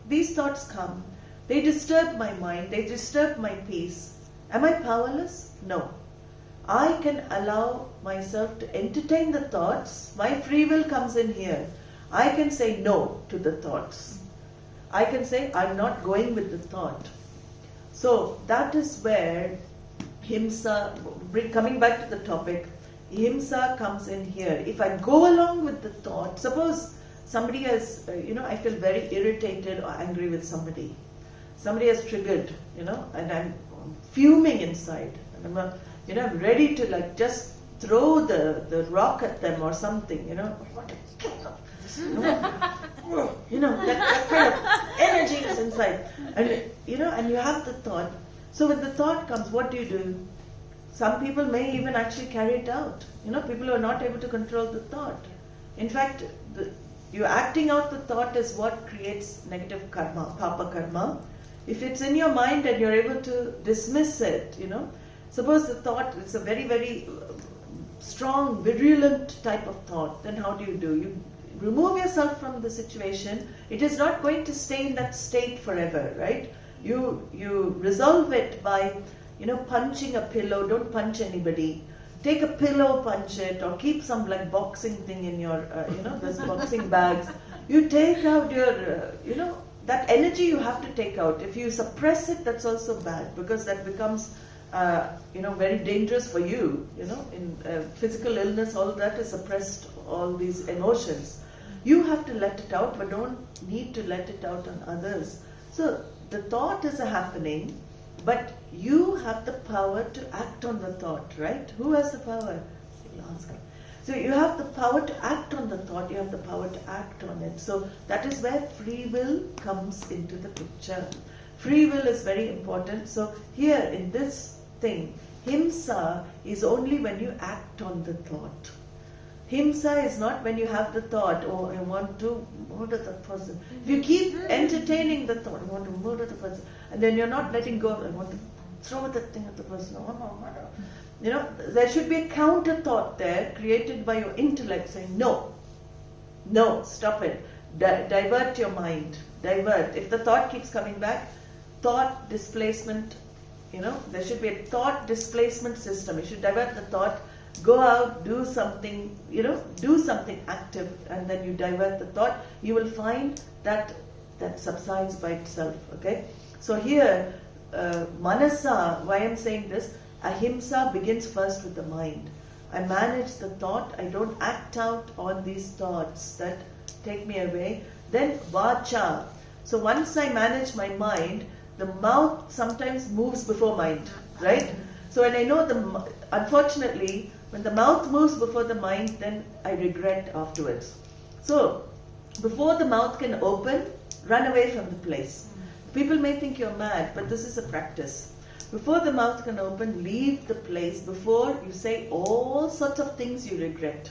[SPEAKER 1] These thoughts come. They disturb my mind. They disturb my peace. Am I powerless? No. I can allow myself to entertain the thoughts. My free will comes in here. I can say no to the thoughts. I can say I'm not going with the thought. So that is where himsa, coming back to the topic, himsa comes in here. If I go along with the thought, suppose somebody has, I feel very irritated or angry with somebody. Somebody has triggered, and I'm fuming inside. And I'm ready to just throw the rock at them or something, that kind of energy is inside. And you have the thought. So when the thought comes, what do? Some people may even actually carry it out. People who are not able to control the thought. In fact, you acting out the thought is what creates negative karma, papa karma. If it's in your mind and you're able to dismiss it, suppose the thought is a very, very strong, virulent type of thought, then how do? You remove yourself from the situation. It is not going to stay in that state forever, right? You resolve it by, punching a pillow. Don't punch anybody. take a pillow, punch it, or keep some like boxing thing in your, this boxing bags. You take out your, that energy you have to take out. If you suppress it, that's also bad, because that becomes, very dangerous for you. In physical illness, all that is suppressed, all these emotions. You have to let it out, but don't need to let it out on others. So the thought is a happening, but you have the power to act on the thought, right? Who has the power? So you have the power to act on the thought, you have the power to act on it. So that is where free will comes into the picture. Free will is very important. So here in this thing, himsa is only when you act on the thought. Himsa is not when you have the thought, oh, I want to murder the person. If you keep entertaining the thought, I want to murder the person, and then you're not letting go, I want to throw that thing at the person, there should be a counter thought there created by your intellect saying, no, stop it, divert your mind, divert. If the thought keeps coming back, thought displacement, there should be a thought displacement system. You should divert the thought, go out, do something, do something active, and then you divert the thought. You will find that subsides by itself. Okay, so here, manasa. Why I'm saying this? Ahimsa begins first with the mind. I manage the thought. I don't act out on these thoughts that take me away. Then vacha. So once I manage my mind, the mouth sometimes moves before mind, right? So when I know unfortunately, when the mouth moves before the mind, then I regret afterwards. So before the mouth can open, run away from the place. People may think you're mad, but this is a practice. Before the mouth can open, leave the place before you say all sorts of things you regret.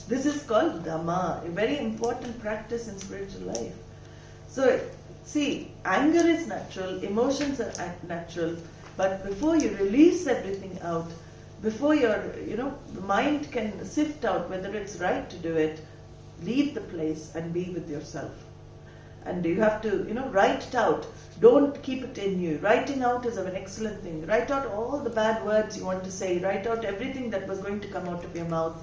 [SPEAKER 1] This is called Dhamma, a very important practice in spiritual life. So, see, anger is natural, emotions are natural, but before you release everything out, before the mind can sift out whether it's right to do it, leave the place and be with yourself. And you have to, write it out. Don't keep it in you. Writing out is an excellent thing. Write out all the bad words you want to say. Write out everything that was going to come out of your mouth.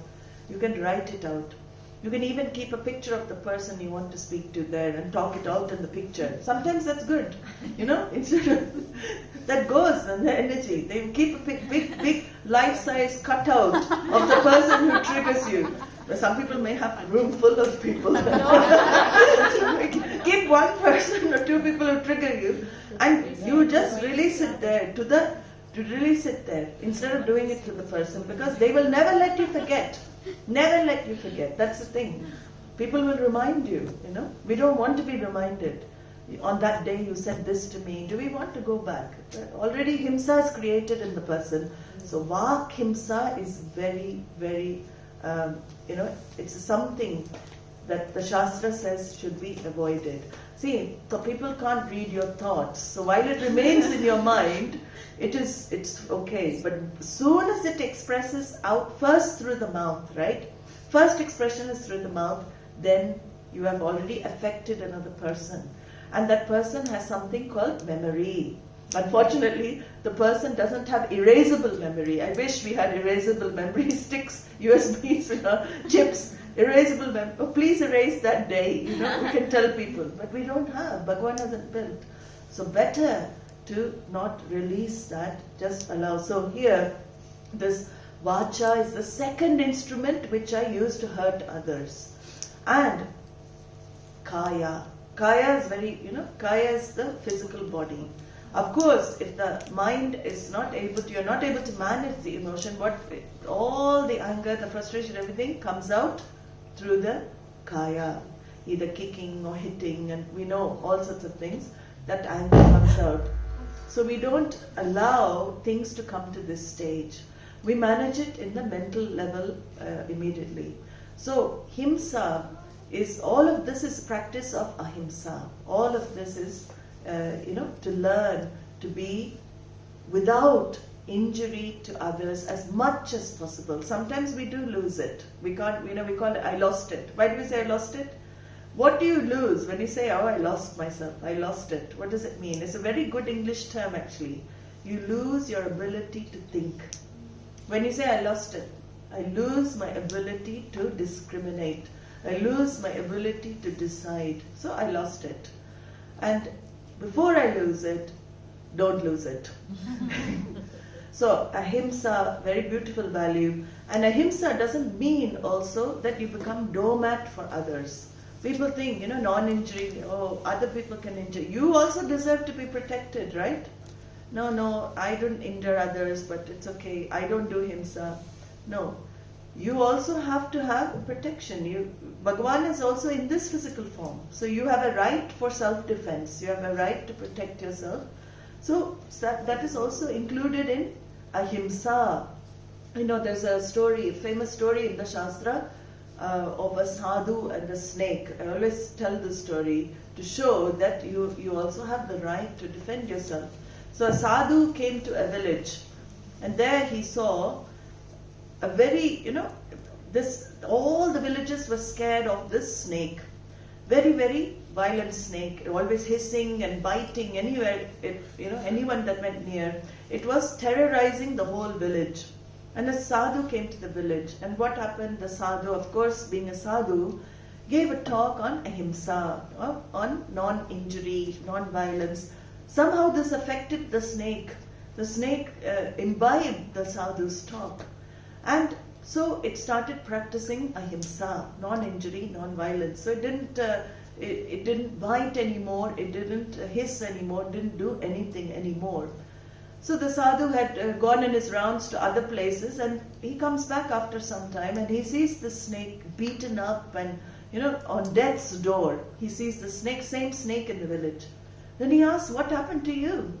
[SPEAKER 1] You can write it out. You can even keep a picture of the person you want to speak to there and talk it out in the picture. Sometimes that's good, instead of, that goes in the energy. They keep a big life-size cutout of the person who triggers you. Some people may have a room full of people. Keep one person or two people who trigger you, and you just release it there to release it there instead of doing it to the person, because they will never let you forget. Never let you forget. That's the thing. People will remind you. We don't want to be reminded. On that day you said this to me. Do we want to go back? Already himsa is created in the person. So vak himsa is very, very. It's something that the shastra says should be avoided. See, so people can't read your thoughts. So while it remains in your mind, it's okay. But as soon as it expresses out first through the mouth, right? First expression is through the mouth, then you have already affected another person. And that person has something called memory. Unfortunately, the person doesn't have erasable memory. I wish we had erasable memory sticks, USBs, chips, erasable memory. Oh, please erase that day. We can tell people. But we don't have. Bhagavan hasn't built. So better to not release that, just allow. So here, this vacha is the second instrument which I use to hurt others. And kaya. Kaya is kaya is the physical body. Of course, if the mind is you're not able to manage the emotion, all the anger, the frustration, everything comes out through the kaya, either kicking or hitting, and we know all sorts of things, that anger comes out. So we don't allow things to come to this stage. We manage it in the mental level immediately. So himsa is, all of this is practice of ahimsa. All of this is to learn to be without injury to others as much as possible. Sometimes we do lose it. We can't, we call it, I lost it. Why do we say I lost it? What do you lose when you say, oh, I lost myself, I lost it? What does it mean? It's a very good English term actually. You lose your ability to think. When you say I lost it, I lose my ability to discriminate. I lose my ability to decide. So I lost it. And before I lose it, don't lose it. So ahimsa, very beautiful value. And ahimsa doesn't mean also that you become doormat for others. People think, non-injury, other people can injure. You also deserve to be protected, right? No, I don't injure others, but it's okay. I don't do himsa. No. You also have to have protection. Bhagavan is also in this physical form. So you have a right for self-defense. You have a right to protect yourself. So that is also included in ahimsa. There's a story, a famous story in the shastra of a sadhu and a snake. I always tell this story to show that you also have the right to defend yourself. So a sadhu came to a village, and there he saw a very, all the villagers were scared of this snake. Very, very violent snake, always hissing and biting anywhere, anyone that went near. It was terrorizing the whole village. And a sadhu came to the village. And what happened? The sadhu, of course, being a sadhu, gave a talk on ahimsa, on non-injury, non-violence. Somehow this affected the snake. The snake imbibed the sadhu's talk. And so it started practicing ahimsa, non-injury, non-violence. So it didn't bite anymore, it didn't hiss anymore, didn't do anything anymore. So the sadhu had gone in his rounds to other places, and he comes back after some time and he sees the snake beaten up and, on death's door. He sees the snake, same snake in the village. Then he asks, what happened to you?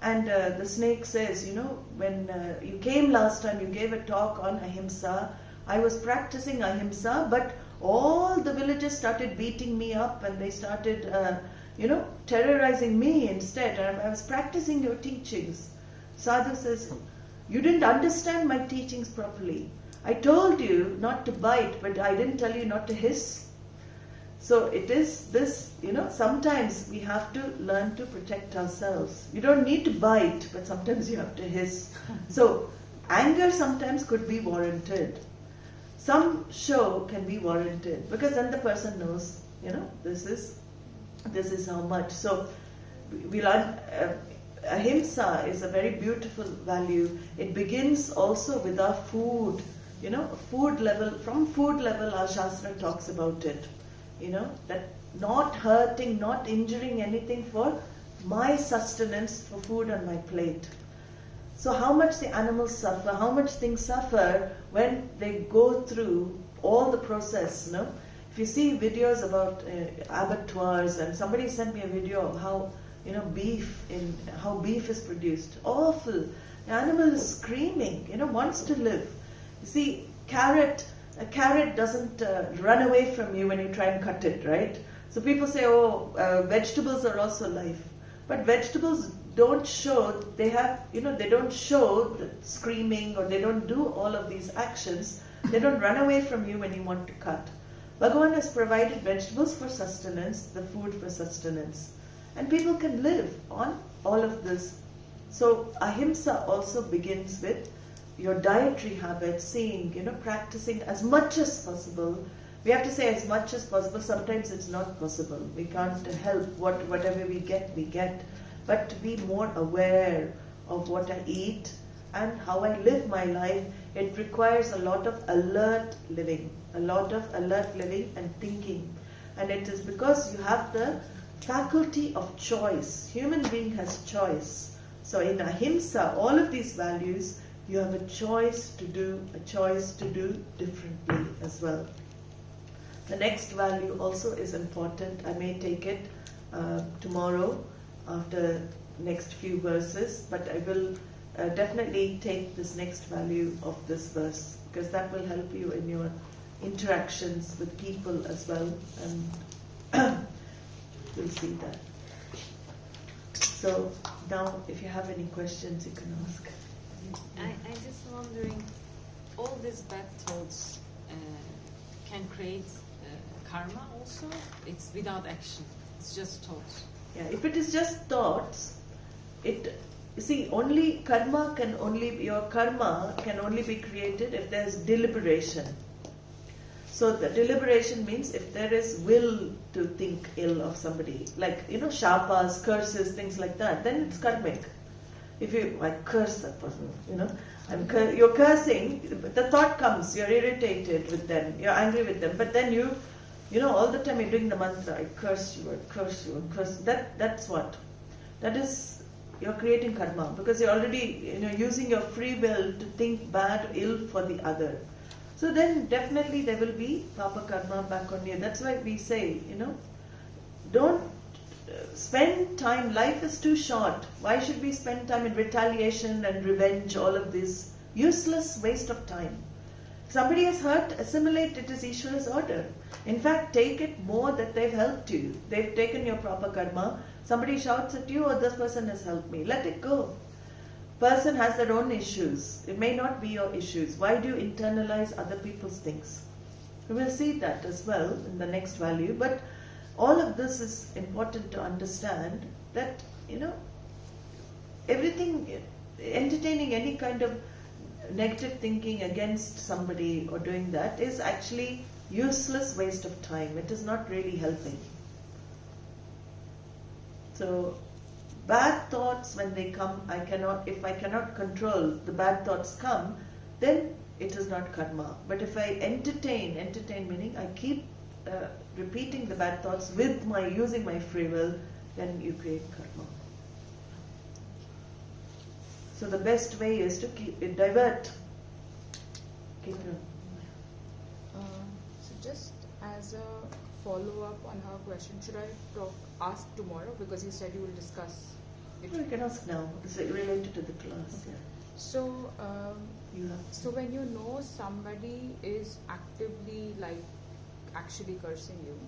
[SPEAKER 1] And the snake says, when you came last time, you gave a talk on ahimsa. I was practicing ahimsa, but all the villagers started beating me up and they started, terrorizing me instead. I was practicing your teachings. Sadhu says, you didn't understand my teachings properly. I told you not to bite, but I didn't tell you not to hiss. So it is this, sometimes we have to learn to protect ourselves. You don't need to bite, but sometimes you have to hiss. So anger sometimes could be warranted. Some show can be warranted, because then the person knows, this is how much. So we learn, ahimsa is a very beautiful value. It begins also with our food. Food level, from food level our shastra talks about it. That not hurting, not injuring anything for my sustenance, for food on my plate. So how much the animals suffer, how much things suffer when they go through all the process, If you see videos about abattoirs, and somebody sent me a video of how, how beef is produced. Awful. The animal is screaming, wants to live. You see, a carrot doesn't run away from you when you try and cut it, right? So people say, vegetables are also life. But vegetables don't show, they don't show the screaming, or they don't do all of these actions. They don't run away from you when you want to cut. Bhagavan has provided vegetables for sustenance, the food for sustenance. And people can live on all of this. So ahimsa also begins with your dietary habits, seeing, practicing as much as possible. We have to say as much as possible. Sometimes it's not possible. We can't help whatever we get. But to be more aware of what I eat and how I live my life, it requires a lot of alert living. And thinking. And it is because you have the faculty of choice. Human being has choice. So in ahimsa, all of these values, you have a choice to do differently as well. The next value also is important. I may take it tomorrow after next few verses, but I will definitely take this next value of this verse, because that will help you in your interactions with people as well, and we'll see that. So now if you have any questions you can ask.
[SPEAKER 4] I'm just wondering, all these bad thoughts can create karma also? It's without action, it's just thoughts.
[SPEAKER 1] Yeah, if it is just thoughts, it you see, your karma can only be created if there's deliberation. So the deliberation means if there is will to think ill of somebody, like, shapas, curses, things like that, then it's karmic. If I curse that person, you're cursing, the thought comes, you're irritated with them, you're angry with them, but then all the time you're doing the mantra, I curse you, I curse you, I curse. That's what? That is, you're creating karma, because you're already, using your free will to think bad, ill for the other. So then definitely there will be papa karma back on you. That's why we say, don't spend time, life is too short. Why should we spend time in retaliation and revenge, all of this? Useless waste of time. Somebody has hurt, assimilate it as Ishvara's order. In fact, take it more that they've helped you. They've taken your proper karma. Somebody shouts at you, oh, this person has helped me. Let it go. Person has their own issues. It may not be your issues. Why do you internalize other people's things? We will see that as well in the next value. But all of this is important to understand that, everything, entertaining any kind of negative thinking against somebody or doing that is actually useless waste of time. It is not really helping. So, bad thoughts, when they come, if I cannot control the bad thoughts come, then it is not karma. But if I entertain meaning I keep repeating the bad thoughts using my free will, then you create karma. So the best way is to divert. Keep it.
[SPEAKER 5] So just as a follow-up on her question, should I ask tomorrow? Because you said you will discuss it.
[SPEAKER 1] You can ask now. It's related to the class.
[SPEAKER 5] Okay.
[SPEAKER 1] Yeah.
[SPEAKER 5] So,
[SPEAKER 1] You have
[SPEAKER 5] so when you know somebody is actively actually cursing you,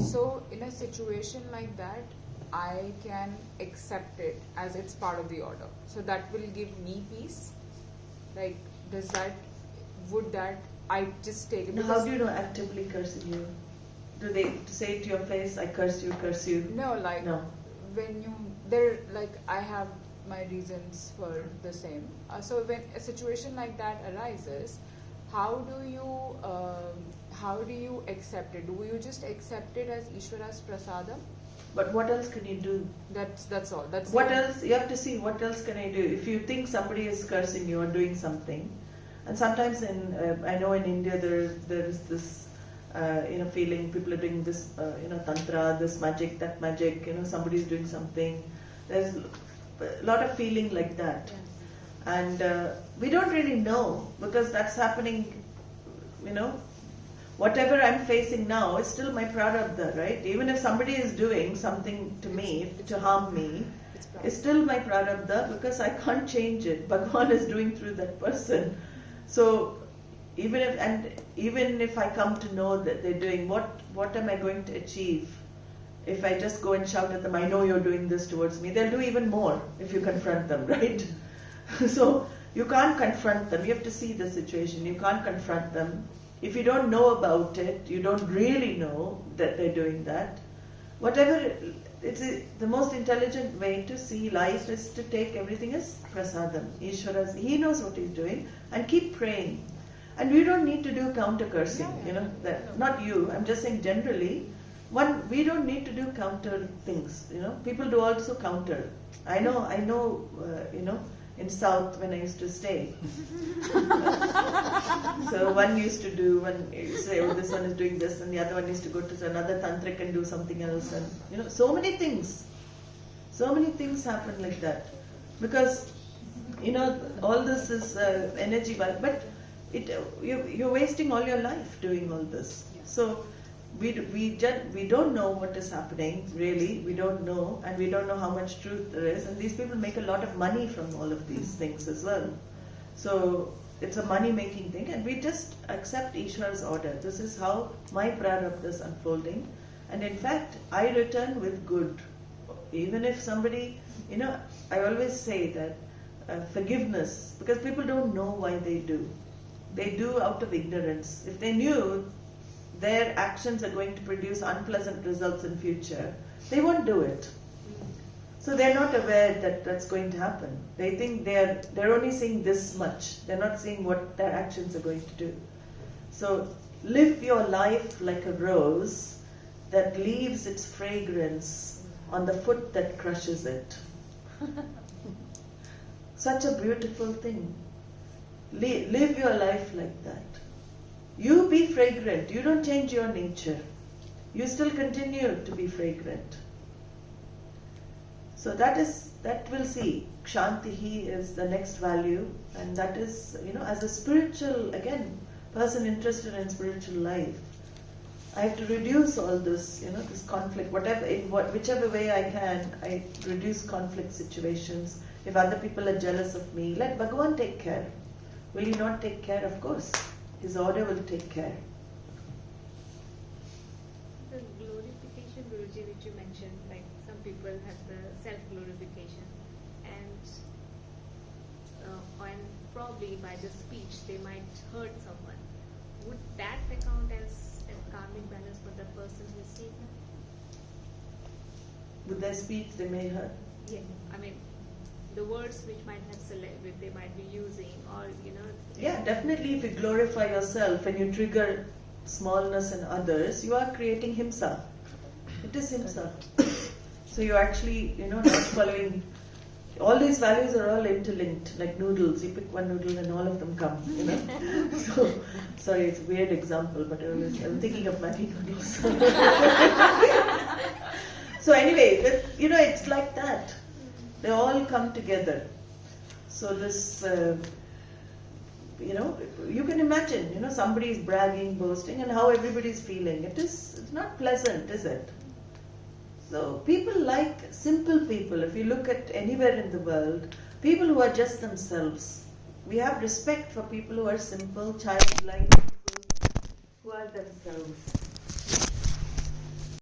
[SPEAKER 5] so in a situation like that, I can accept it as it's part of the order. So that will give me peace. Like, would that I just take it?
[SPEAKER 1] Now, how do you know actively cursing you? Do they say to your face, I curse you, curse you?
[SPEAKER 5] No,
[SPEAKER 1] No.
[SPEAKER 5] when I have my reasons for the same. So when a situation like that arises, how do you accept it? Do you just accept it as Ishvara's prasadam?
[SPEAKER 1] But what else can you do?
[SPEAKER 5] That's all. That's
[SPEAKER 1] what else? You have to see what else can I do. If you think somebody is cursing you or doing something, and sometimes I know in India there is this feeling people are doing this tantra, this magic, that magic. Somebody is doing something. There's a lot of feeling like that, and we don't really know because that's happening. Whatever I'm facing now is still my prarabdha, right? Even if somebody is doing something to me, to harm me, it's still my prarabdha because I can't change it. Bhagavan is doing through that person. So even if I come to know that they're doing, what am I going to achieve? If I just go and shout at them, I know you're doing this towards me, they'll do even more if you confront them, right? So you can't confront them. You have to see the situation. You can't confront them. If you don't know about it, you don't really know that they're doing that. The most intelligent way to see life is to take everything as prasadam. Ishvara, he knows what he's doing, and keep praying. And we don't need to do counter cursing. Not you. I'm just saying generally. We don't need to do counter things. People do also counter. I know. In South when I used to stay. So one used to say, oh, this one is doing this, and the other one used to go to another tantric and do something else, and so many things happen like that, because all this is energy, but you're wasting all your life doing all this. So we don't know what is happening, really. We don't know, and we don't know how much truth there is. And these people make a lot of money from all of these things as well. So it's a money-making thing, and we just accept Ishvara's order. This is how my prarabdha is unfolding. And in fact, I return with good. Even if somebody, I always say that forgiveness, because people don't know why they do. They do out of ignorance. If they knew their actions are going to produce unpleasant results in future, they won't do it. So they're not aware that that's going to happen. They think they're only seeing this much. They're not seeing what their actions are going to do. So live your life like a rose that leaves its fragrance on the foot that crushes it. Such a beautiful thing. Live your life like that. You be fragrant. You don't change your nature. You still continue to be fragrant. So that we'll see. Kshantihi is the next value, and that is, as a spiritual, again, person interested in spiritual life, I have to reduce all this, this conflict, whichever way I can, I reduce conflict situations. If other people are jealous of me, let Bhagavan take care. Will he not take care? Of course. His order will take care.
[SPEAKER 6] The glorification, Guruji, which you mentioned, like some people have the self-glorification, and probably by the speech they might hurt someone. Would that account as a karmic balance for the person who is saying that?
[SPEAKER 1] With their speech they may hurt.
[SPEAKER 6] Yeah, I mean, the words which might have they might be using, or
[SPEAKER 1] Yeah, definitely. If you glorify yourself and you trigger smallness in others, you are creating himsa. It is himsa. So you're actually, not following. All these values are all interlinked, like noodles. You pick one noodle and all of them come. So, sorry, it's a weird example, but I'm thinking of Maggi noodles. So anyway, it's like that. They all come together. So this, you can imagine, somebody is bragging, boasting, and how everybody's feeling. It's not pleasant, is it? So people like simple people. If you look at anywhere in the world, people who are just themselves. We have respect for people who are simple, childlike, people who are themselves.